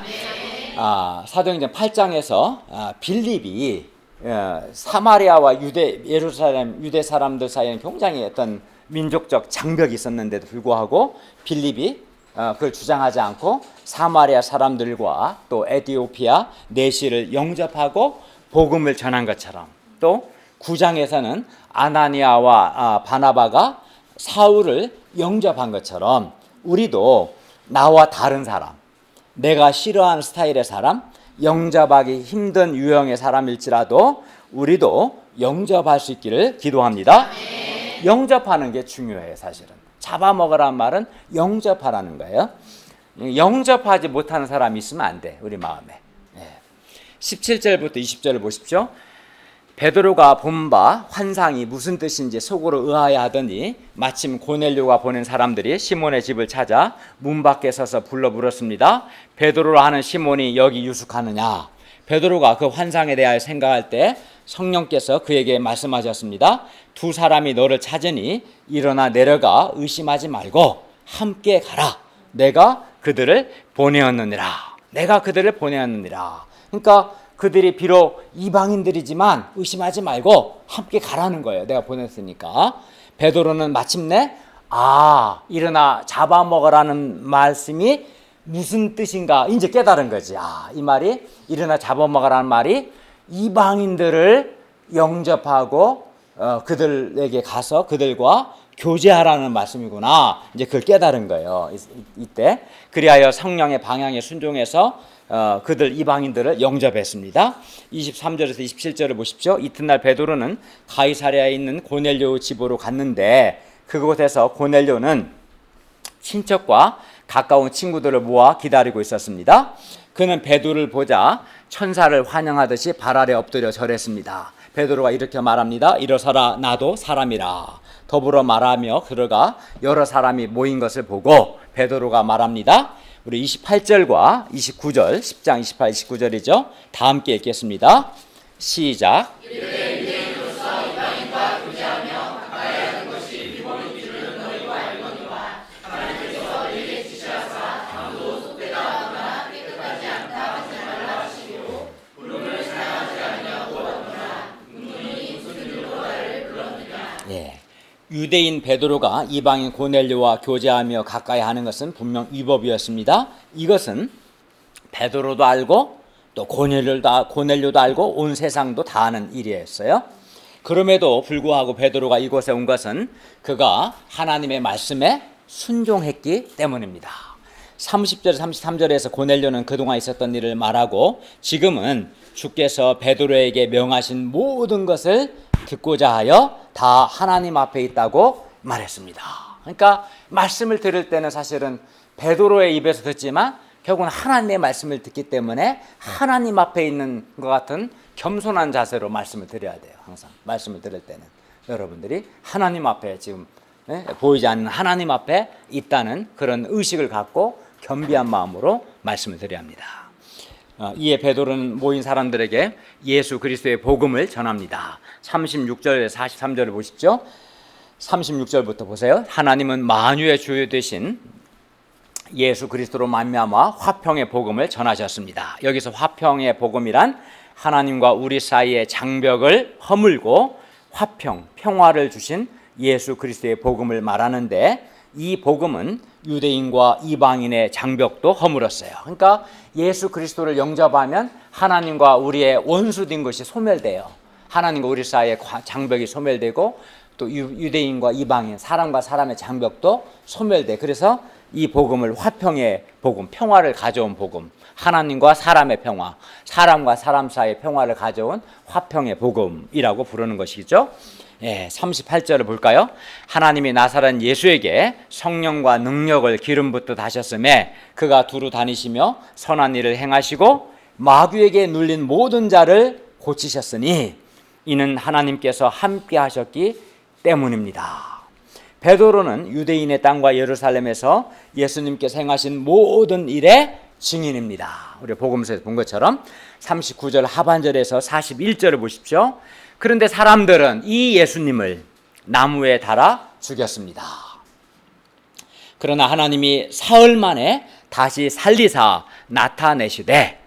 사도행전 8장에서 빌립이 사마리아와 예루살렘 유대 사람들 사이에는 굉장히 어떤 민족적 장벽이 있었는데도 불구하고 빌립이 그걸 주장하지 않고 사마리아 사람들과 또 에티오피아 내시를 영접하고 복음을 전한 것처럼, 또 9장에서는 아나니아와 바나바가 사울을 영접한 것처럼 우리도 나와 다른 사람, 내가 싫어하는 스타일의 사람, 영접하기 힘든 유형의 사람일지라도 우리도 영접할 수 있기를 기도합니다. 영접하는 게 중요해요. 사실은 잡아먹으라는 말은 영접하라는 거예요. 영접하지 못하는 사람이 있으면 안 돼, 우리 마음에. 17절부터 20절을 보십시오. 베드로가 본 바 환상이 무슨 뜻인지 속으로 의아해 하더니 마침 고넬료가 보낸 사람들이 시몬의 집을 찾아 문 밖에 서서 불러 물었습니다. 베드로라 하는 시몬이 여기 유숙하느냐? 베드로가 그 환상에 대하여 생각할 때 성령께서 그에게 말씀하셨습니다. 두 사람이 너를 찾으니 일어나 내려가 의심하지 말고 함께 가라. 내가 그들을 보내었느니라. 내가 그들을 보내었느니라. 그러니까 그들이 비록 이방인들이지만 의심하지 말고 함께 가라는 거예요. 내가 보냈으니까. 베드로는 마침내 일어나 잡아먹으라는 말씀이 무슨 뜻인가 이제 깨달은 거지. 이 말이, 일어나 잡아먹으라는 말이 이방인들을 영접하고 그들에게 가서 그들과 교제하라는 말씀이구나. 이제 그걸 깨달은 거예요. 이때. 그리하여 성령의 방향에 순종해서 그들 이방인들을 영접했습니다. 23절에서 27절을 보십시오. 이튿날 베드로는 가이사랴에 있는 고넬료의 집으로 갔는데 그곳에서 고넬료는 친척과 가까운 친구들을 모아 기다리고 있었습니다. 그는 베드로를 보자 천사를 환영하듯이 발 아래 엎드려 절했습니다. 베드로가 이렇게 말합니다. 일어서라, 나도 사람이라. 더불어 말하며 그러가 여러 사람이 모인 것을 보고 베드로가 말합니다. 우리 28절과 29절, 10장 28, 29절이죠. 다 함께 읽겠습니다. 시작. 유대인 베드로가 이방인 고넬료와 교제하며 가까이 하는 것은 분명 위법이었습니다. 이것은 베드로도 알고 또 고넬료도 알고 온 세상도 다 아는 일이었어요. 그럼에도 불구하고 베드로가 이곳에 온 것은 그가 하나님의 말씀에 순종했기 때문입니다. 30절 33절에서 고넬료는 그동안 있었던 일을 말하고 지금은 주께서 베드로에게 명하신 모든 것을 듣고자 하여 다 하나님 앞에 있다고 말했습니다. 그러니까 말씀을 들을 때는 사실은 베드로의 입에서 듣지만 결국은 하나님의 말씀을 듣기 때문에 하나님 앞에 있는 것 같은 겸손한 자세로 말씀을 드려야 돼요. 항상 말씀을 들을 때는 여러분들이 하나님 앞에 지금 보이지 않는 하나님 앞에 있다는 그런 의식을 갖고 겸비한 마음으로 말씀을 드려야 합니다. 이에 베드로는 모인 사람들에게 예수 그리스도의 복음을 전합니다. 36절에서 43절을 보십시오. 36절부터 보세요. 하나님은 만유의 주요 되신 예수 그리스도로 말미암아 화평의 복음을 전하셨습니다. 여기서 화평의 복음이란 하나님과 우리 사이의 장벽을 허물고 화평, 평화를 주신 예수 그리스도의 복음을 말하는데 이 복음은 유대인과 이방인의 장벽도 허물었어요. 그러니까 예수 그리스도를 영접하면 하나님과 우리의 원수된 것이 소멸돼요. 하나님과 우리 사이의 장벽이 소멸되고 또 유대인과 이방인, 사람과 사람의 장벽도 소멸돼. 그래서 이 복음을 화평의 복음, 평화를 가져온 복음, 하나님과 사람의 평화, 사람과 사람 사이의 평화를 가져온 화평의 복음이라고 부르는 것이죠. 38절을 볼까요? 하나님이 나사렛 예수에게 성령과 능력을 기름 붓듯 하셨음에 그가 두루 다니시며 선한 일을 행하시고 마귀에게 눌린 모든 자를 고치셨으니 이는 하나님께서 함께 하셨기 때문입니다. 베드로는 유대인의 땅과 예루살렘에서 예수님께서 행하신 모든 일의 증인입니다. 우리 복음서에서 본 것처럼 39절 하반절에서 41절을 보십시오. 그런데 사람들은 이 예수님을 나무에 달아 죽였습니다. 그러나 하나님이 사흘 만에 다시 살리사 나타내시되,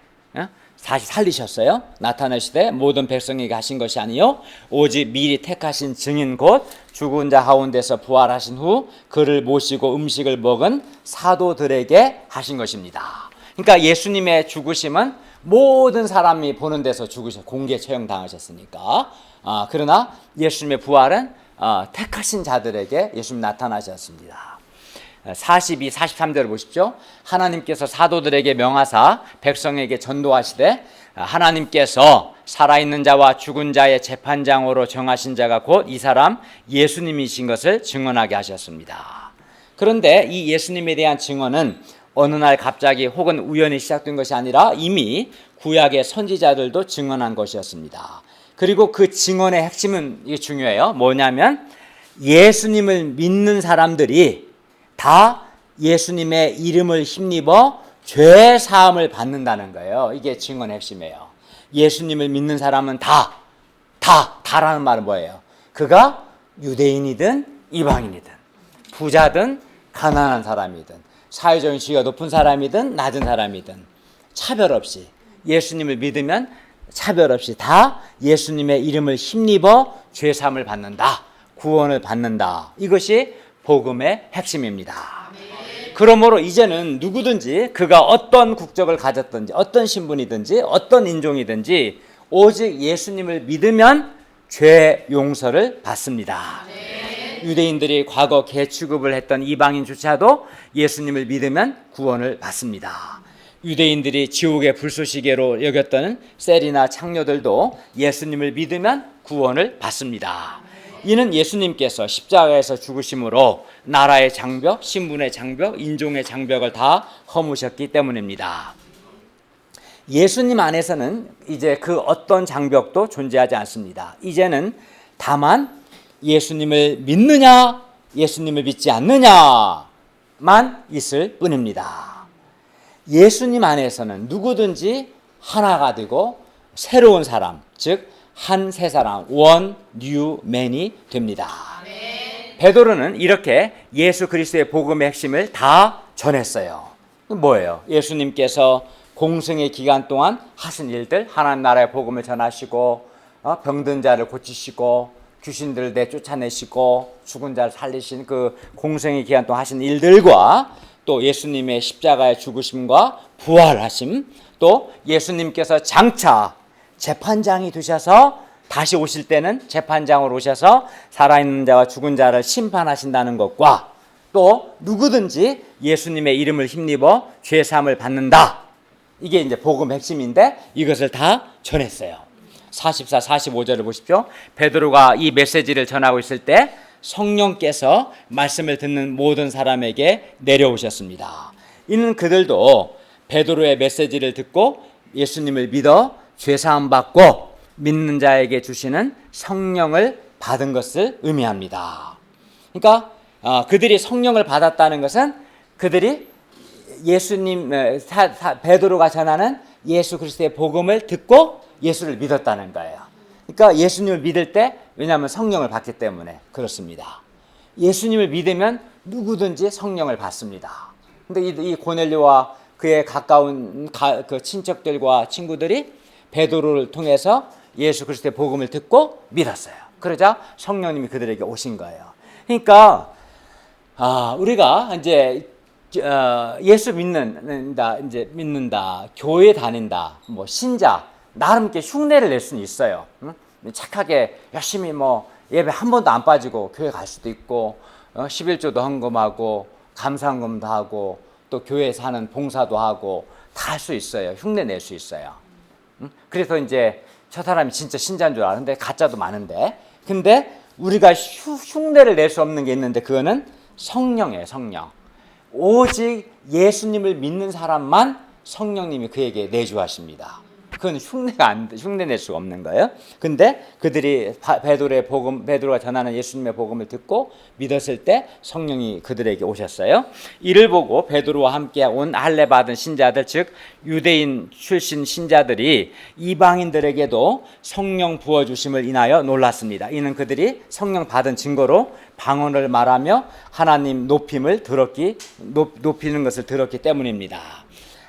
다시 살리셨어요. 나타내시되 모든 백성에게 하신 것이 아니요 오직 미리 택하신 증인 곧 죽은 자 가운데서 부활하신 후 그를 모시고 음식을 먹은 사도들에게 하신 것입니다. 그러니까 예수님의 죽으심은 모든 사람이 보는 데서 공개 처형당하셨으니까. 그러나 예수님의 부활은 택하신 자들에게 예수님 나타나셨습니다. 42, 43절을 보십시오. 하나님께서 사도들에게 명하사 백성에게 전도하시되 하나님께서 살아있는 자와 죽은 자의 재판장으로 정하신 자가 곧 이 사람 예수님이신 것을 증언하게 하셨습니다. 그런데 이 예수님에 대한 증언은 어느 날 갑자기 혹은 우연히 시작된 것이 아니라 이미 구약의 선지자들도 증언한 것이었습니다. 그리고 그 증언의 핵심은 이게 중요해요. 뭐냐면 예수님을 믿는 사람들이 다 예수님의 이름을 힘입어 죄 사함을 받는다는 거예요. 이게 증언의 핵심이에요. 예수님을 믿는 사람은 다라는 말은 뭐예요? 그가 유대인이든 이방인이든 부자든 가난한 사람이든 사회적인 지위가 높은 사람이든 낮은 사람이든 차별 없이 예수님을 믿으면 차별 없이 다 예수님의 이름을 힘입어 죄 사함을 받는다. 구원을 받는다. 이것이 복음의 핵심입니다. 그러므로 이제는 누구든지 그가 어떤 국적을 가졌든지 어떤 신분이든지 어떤 인종이든지 오직 예수님을 믿으면 죄 용서를 받습니다. 유대인들이 과거 개 취급을 했던 이방인조차도 예수님을 믿으면 구원을 받습니다. 유대인들이 지옥의 불쏘시개로 여겼던 셀이나 창녀들도 예수님을 믿으면 구원을 받습니다. 이는 예수님께서 십자가에서 죽으심으로 나라의 장벽, 신분의 장벽, 인종의 장벽을 다 허무셨기 때문입니다. 예수님 안에서는 이제 그 어떤 장벽도 존재하지 않습니다. 이제는 다만 예수님을 믿느냐, 예수님을 믿지 않느냐만 있을 뿐입니다. 예수님 안에서는 누구든지 하나가 되고 새로운 사람, 즉 한 새 사람, 원 뉴 맨이 됩니다. 베드로는 이렇게 예수 그리스도의 복음의 핵심을 다 전했어요. 뭐예요? 예수님께서 공생의 기간 동안 하신 일들, 하나님 나라의 복음을 전하시고 병든 자를 고치시고 귀신들을 내쫓아내시고 죽은 자를 살리신 그 공생의 기간 동안 하신 일들과 또 예수님의 십자가의 죽으심과 부활하심, 또 예수님께서 장차 재판장이 되셔서 다시 오실 때는 재판장으로 오셔서 살아있는 자와 죽은 자를 심판하신다는 것과 또 누구든지 예수님의 이름을 힘입어 죄사함을 받는다. 이게 이제 복음 핵심인데 이것을 다 전했어요. 44, 45절을 보십시오. 베드로가 이 메시지를 전하고 있을 때 성령께서 말씀을 듣는 모든 사람에게 내려오셨습니다. 이는 그들도 베드로의 메시지를 듣고 예수님을 믿어 죄사함 받고 믿는 자에게 주시는 성령을 받은 것을 의미합니다. 그러니까 그들이 성령을 받았다는 것은 그들이 예수님 베드로가 전하는 예수 그리스도의 복음을 듣고 예수를 믿었다는 거예요. 그러니까 예수님을 믿을 때 왜냐하면 성령을 받기 때문에 그렇습니다. 예수님을 믿으면 누구든지 성령을 받습니다. 근데 이 고넬료와 그의 가까운 그 친척들과 친구들이 베드로를 통해서 예수 그리스도의 복음을 듣고 믿었어요. 그러자 성령님이 그들에게 오신 거예요. 그러니까 우리가 이제 예수 믿는다, 교회 다닌다, 뭐 신자 나름 이렇게 흉내를 낼 수는 있어요. 응? 착하게 열심히 뭐 예배 한 번도 안 빠지고 교회 갈 수도 있고 11조도 헌금하고 감사헌금도 하고 또 교회에서 하는 봉사도 하고 다 할 수 있어요. 흉내 낼 수 있어요. 응? 그래서 이제 저 사람이 진짜 신자인 줄 아는데 가짜도 많은데 근데 우리가 흉내를 낼 수 없는 게 있는데 그거는 성령이에요. 성령. 오직 예수님을 믿는 사람만 성령님이 그에게 내주하십니다. 그건 흉내 낼 수가 없는 거예요. 근데 그들이 베드로가 전하는 예수님의 복음을 듣고 믿었을 때 성령이 그들에게 오셨어요. 이를 보고 베드로와 함께 온 할례 받은 신자들, 즉 유대인 출신 신자들이 이방인들에게도 성령 부어 주심을 인하여 놀랐습니다. 이는 그들이 성령 받은 증거로 방언을 말하며 하나님 높이는 것을 들었기 때문입니다.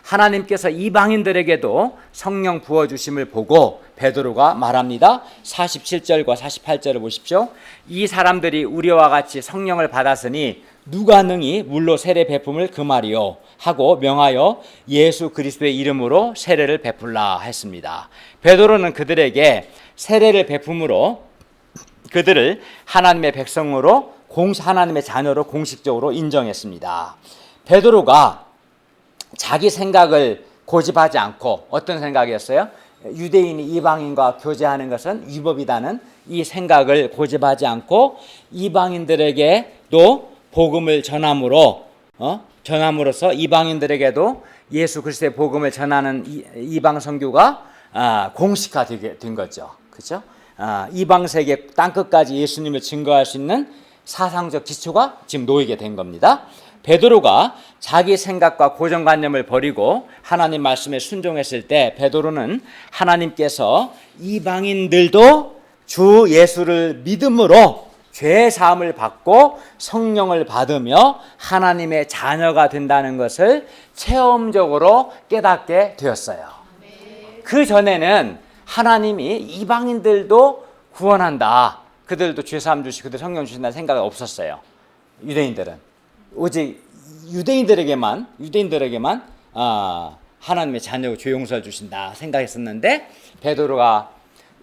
하나님께서 이방인들에게도 성령 부어주심을 보고 베드로가 말합니다. 47절과 48절을 보십시오. 이 사람들이 우리와 같이 성령을 받았으니 누가 능히 물로 세례 베품을 금하리요 하고 명하여 예수 그리스도의 이름으로 세례를 베풀라 했습니다. 베드로는 그들에게 세례를 베품으로 그들을 하나님의 백성으로 하나님의 자녀로 공식적으로 인정했습니다. 베드로가 자기 생각을 고집하지 않고 어떤 생각이었어요? 유대인이 이방인과 교제하는 것은 위법이라는 이 생각을 고집하지 않고 이방인들에게도 복음을 전함으로써 이방인들에게도 예수 그리스도의 복음을 전하는 이방 선교가 공식화되게 된 거죠. 그렇죠? 이방 세계 땅끝까지 예수님을 증거할 수 있는 사상적 기초가 지금 놓이게 된 겁니다. 베드로가 자기 생각과 고정관념을 버리고 하나님 말씀에 순종했을 때 베드로는 하나님께서 이방인들도 주 예수를 믿음으로 죄 사함을 받고 성령을 받으며 하나님의 자녀가 된다는 것을 체험적으로 깨닫게 되었어요. 그 전에는 하나님이 이방인들도 구원한다, 그들도 죄 사함 주시고 그들 성령 주신다는 생각이 없었어요. 유대인들은 오직 유대인들에게만 하나님의 자녀고 죄 용서를 주신다 생각했었는데 베드로가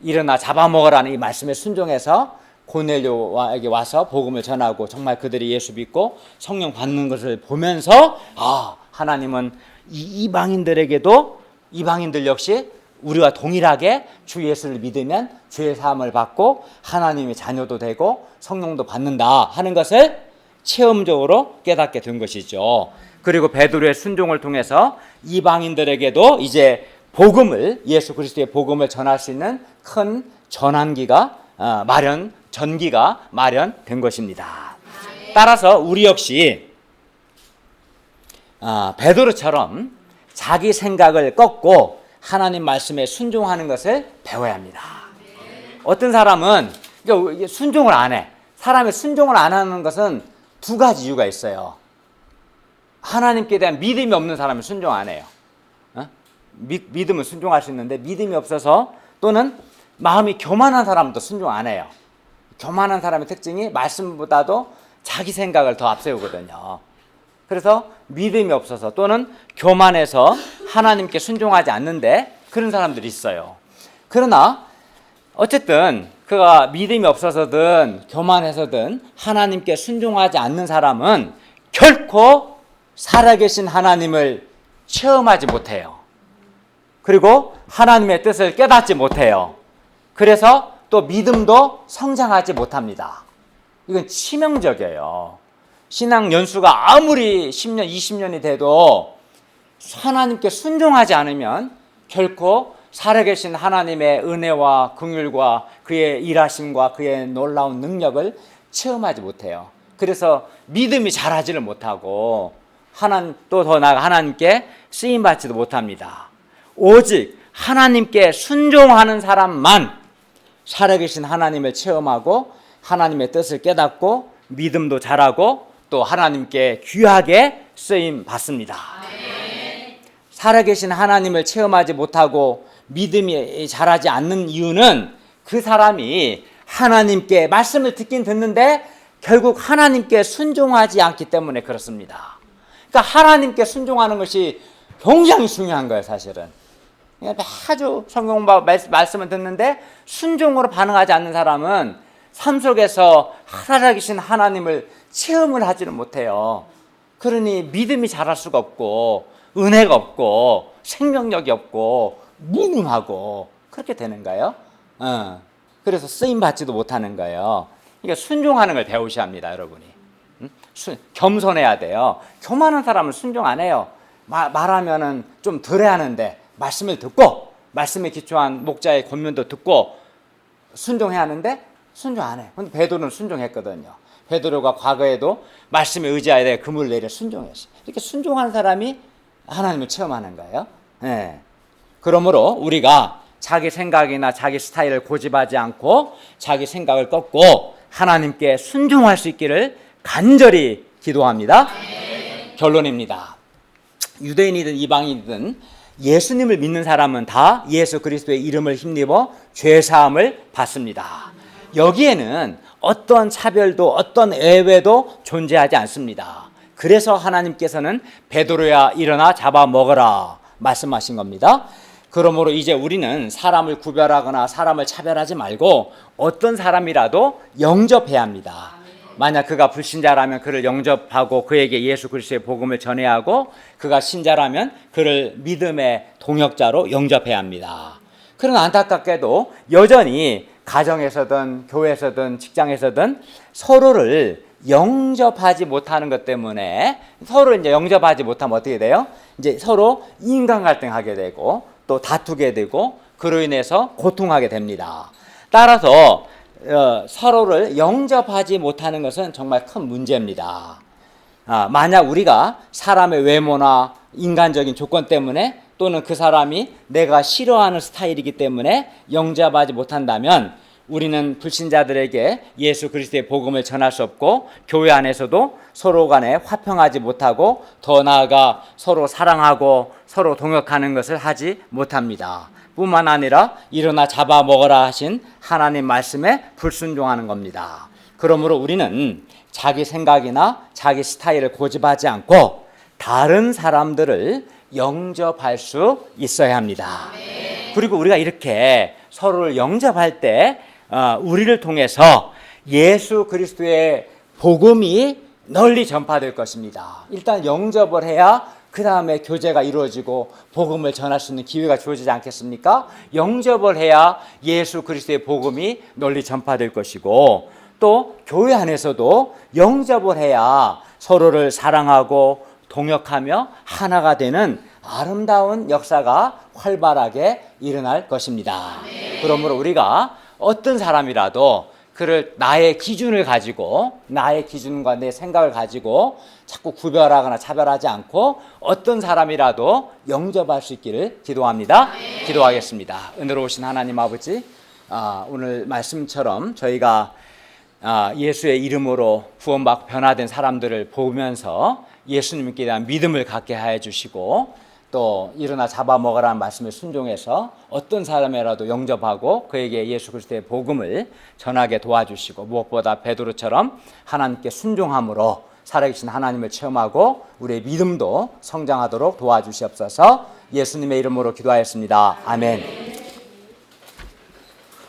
일어나 잡아먹으라는 이 말씀에 순종해서 고넬료에게 와서 복음을 전하고 정말 그들이 예수 믿고 성령 받는 것을 보면서 하나님은 이방인들 역시 우리와 동일하게 주 예수를 믿으면 죄 사함을 받고 하나님의 자녀도 되고 성령도 받는다 하는 것을 체험적으로 깨닫게 된 것이죠. 그리고 베드로의 순종을 통해서 이방인들에게도 이제 예수 그리스도의 복음을 전할 수 있는 큰 전기가 마련된 것입니다. 따라서 우리 역시 베드로처럼 자기 생각을 꺾고 하나님 말씀에 순종하는 것을 배워야 합니다. 어떤 사람은 순종을 안 해. 사람이 순종을 안 하는 것은 두 가지 이유가 있어요. 하나님께 대한 믿음이 없는 사람은 순종 안 해요. 믿음은 순종할 수 있는데 믿음이 없어서 또는 마음이 교만한 사람도 순종 안 해요. 교만한 사람의 특징이 말씀보다도 자기 생각을 더 앞세우거든요. 그래서 믿음이 없어서 또는 교만해서 하나님께 순종하지 않는데 그런 사람들이 있어요. 그러나 어쨌든 그가 믿음이 없어서든 교만해서든 하나님께 순종하지 않는 사람은 결코 살아계신 하나님을 체험하지 못해요. 그리고 하나님의 뜻을 깨닫지 못해요. 그래서 또 믿음도 성장하지 못합니다. 이건 치명적이에요. 신앙 연수가 아무리 10년, 20년이 돼도 하나님께 순종하지 않으면 결코 살아계신 하나님의 은혜와 긍휼과 그의 일하심과 그의 놀라운 능력을 체험하지 못해요. 그래서 믿음이 자라지를 못하고 또 더 나아가 하나님께 쓰임받지도 못합니다. 오직 하나님께 순종하는 사람만 살아계신 하나님을 체험하고 하나님의 뜻을 깨닫고 믿음도 자라고 또 하나님께 귀하게 쓰임 받습니다. 살아계신 하나님을 체험하지 못하고 믿음이 자라지 않는 이유는 그 사람이 하나님께 말씀을 듣긴 듣는데 결국 하나님께 순종하지 않기 때문에 그렇습니다. 그러니까 하나님께 순종하는 것이 굉장히 중요한 거예요, 사실은. 아주 성경 말씀을 듣는데 순종으로 반응하지 않는 사람은 삶 속에서 살아계신 하나님을 체험을 하지는 못해요. 그러니 믿음이 자랄 수가 없고 은혜가 없고 생명력이 없고 무능하고 그렇게 되는 거예요. 그래서 쓰임 받지도 못하는 거예요. 그러니까 순종하는 걸 배우셔야 합니다, 여러분이. 겸손해야 돼요. 교만한 사람은 순종 안 해요. 말하면은 좀 덜 해야 하는데 말씀을 듣고 말씀에 기초한 목자의 권면도 듣고 순종해야 하는데 순종 안 해. 근데 베드로는 순종했거든요. 베드로가 과거에도 말씀에 의지하여 내가 그물 내려 순종했어요. 이렇게 순종하는 사람이 하나님을 체험하는 거예요. 네. 그러므로 우리가 자기 생각이나 자기 스타일을 고집하지 않고 자기 생각을 꺾고 하나님께 순종할 수 있기를 간절히 기도합니다. 결론입니다. 유대인이든 이방인이든 예수님을 믿는 사람은 다 예수 그리스도의 이름을 힘입어 죄사함을 받습니다. 여기에는 어떤 차별도 어떤 예외도 존재하지 않습니다. 그래서 하나님께서는 베드로야 일어나 잡아먹어라 말씀하신 겁니다. 그러므로 이제 우리는 사람을 구별하거나 사람을 차별하지 말고 어떤 사람이라도 영접해야 합니다. 만약 그가 불신자라면 그를 영접하고 그에게 예수 그리스도의 복음을 전해야 하고 그가 신자라면 그를 믿음의 동역자로 영접해야 합니다. 그러나 안타깝게도 여전히 가정에서든 교회에서든 직장에서든 서로를 영접하지 못하는 것 때문에 서로 이제 영접하지 못하면 어떻게 돼요? 이제 서로 인간 갈등하게 되고 또 다투게 되고 그로 인해서 고통하게 됩니다. 따라서 서로를 영접하지 못하는 것은 정말 큰 문제입니다. 만약 우리가 사람의 외모나 인간적인 조건 때문에 또는 그 사람이 내가 싫어하는 스타일이기 때문에 영접하지 못한다면 우리는 불신자들에게 예수 그리스도의 복음을 전할 수 없고 교회 안에서도 서로 간에 화평하지 못하고 더 나아가 서로 사랑하고 서로 동역하는 것을 하지 못합니다. 뿐만 아니라 일어나 잡아먹어라 하신 하나님 말씀에 불순종하는 겁니다. 그러므로 우리는 자기 생각이나 자기 스타일을 고집하지 않고 다른 사람들을 영접할 수 있어야 합니다. 그리고 우리가 이렇게 서로를 영접할 때 우리를 통해서 예수 그리스도의 복음이 널리 전파될 것입니다. 일단 영접을 해야 그 다음에 교제가 이루어지고 복음을 전할 수 있는 기회가 주어지지 않겠습니까? 영접을 해야 예수 그리스도의 복음이 널리 전파될 것이고 또 교회 안에서도 영접을 해야 서로를 사랑하고 동역하며 하나가 되는 아름다운 역사가 활발하게 일어날 것입니다. 그러므로 우리가 어떤 사람이라도 그를 나의 기준을 가지고 나의 기준과 내 생각을 가지고 자꾸 구별하거나 차별하지 않고 어떤 사람이라도 영접할 수 있기를 기도합니다. 기도하겠습니다. 은혜로우신 하나님 아버지, 오늘 말씀처럼 저희가 예수의 이름으로 구원받고 변화된 사람들을 보면서 예수님께 대한 믿음을 갖게 하여 주시고 또 일어나 잡아먹으라는 말씀에 순종해서 어떤 사람이라도 영접하고 그에게 예수 그리스도의 복음을 전하게 도와주시고 무엇보다 베드로처럼 하나님께 순종함으로 살아계신 하나님을 체험하고 우리의 믿음도 성장하도록 도와주시옵소서. 예수님의 이름으로 기도하였습니다. 아멘.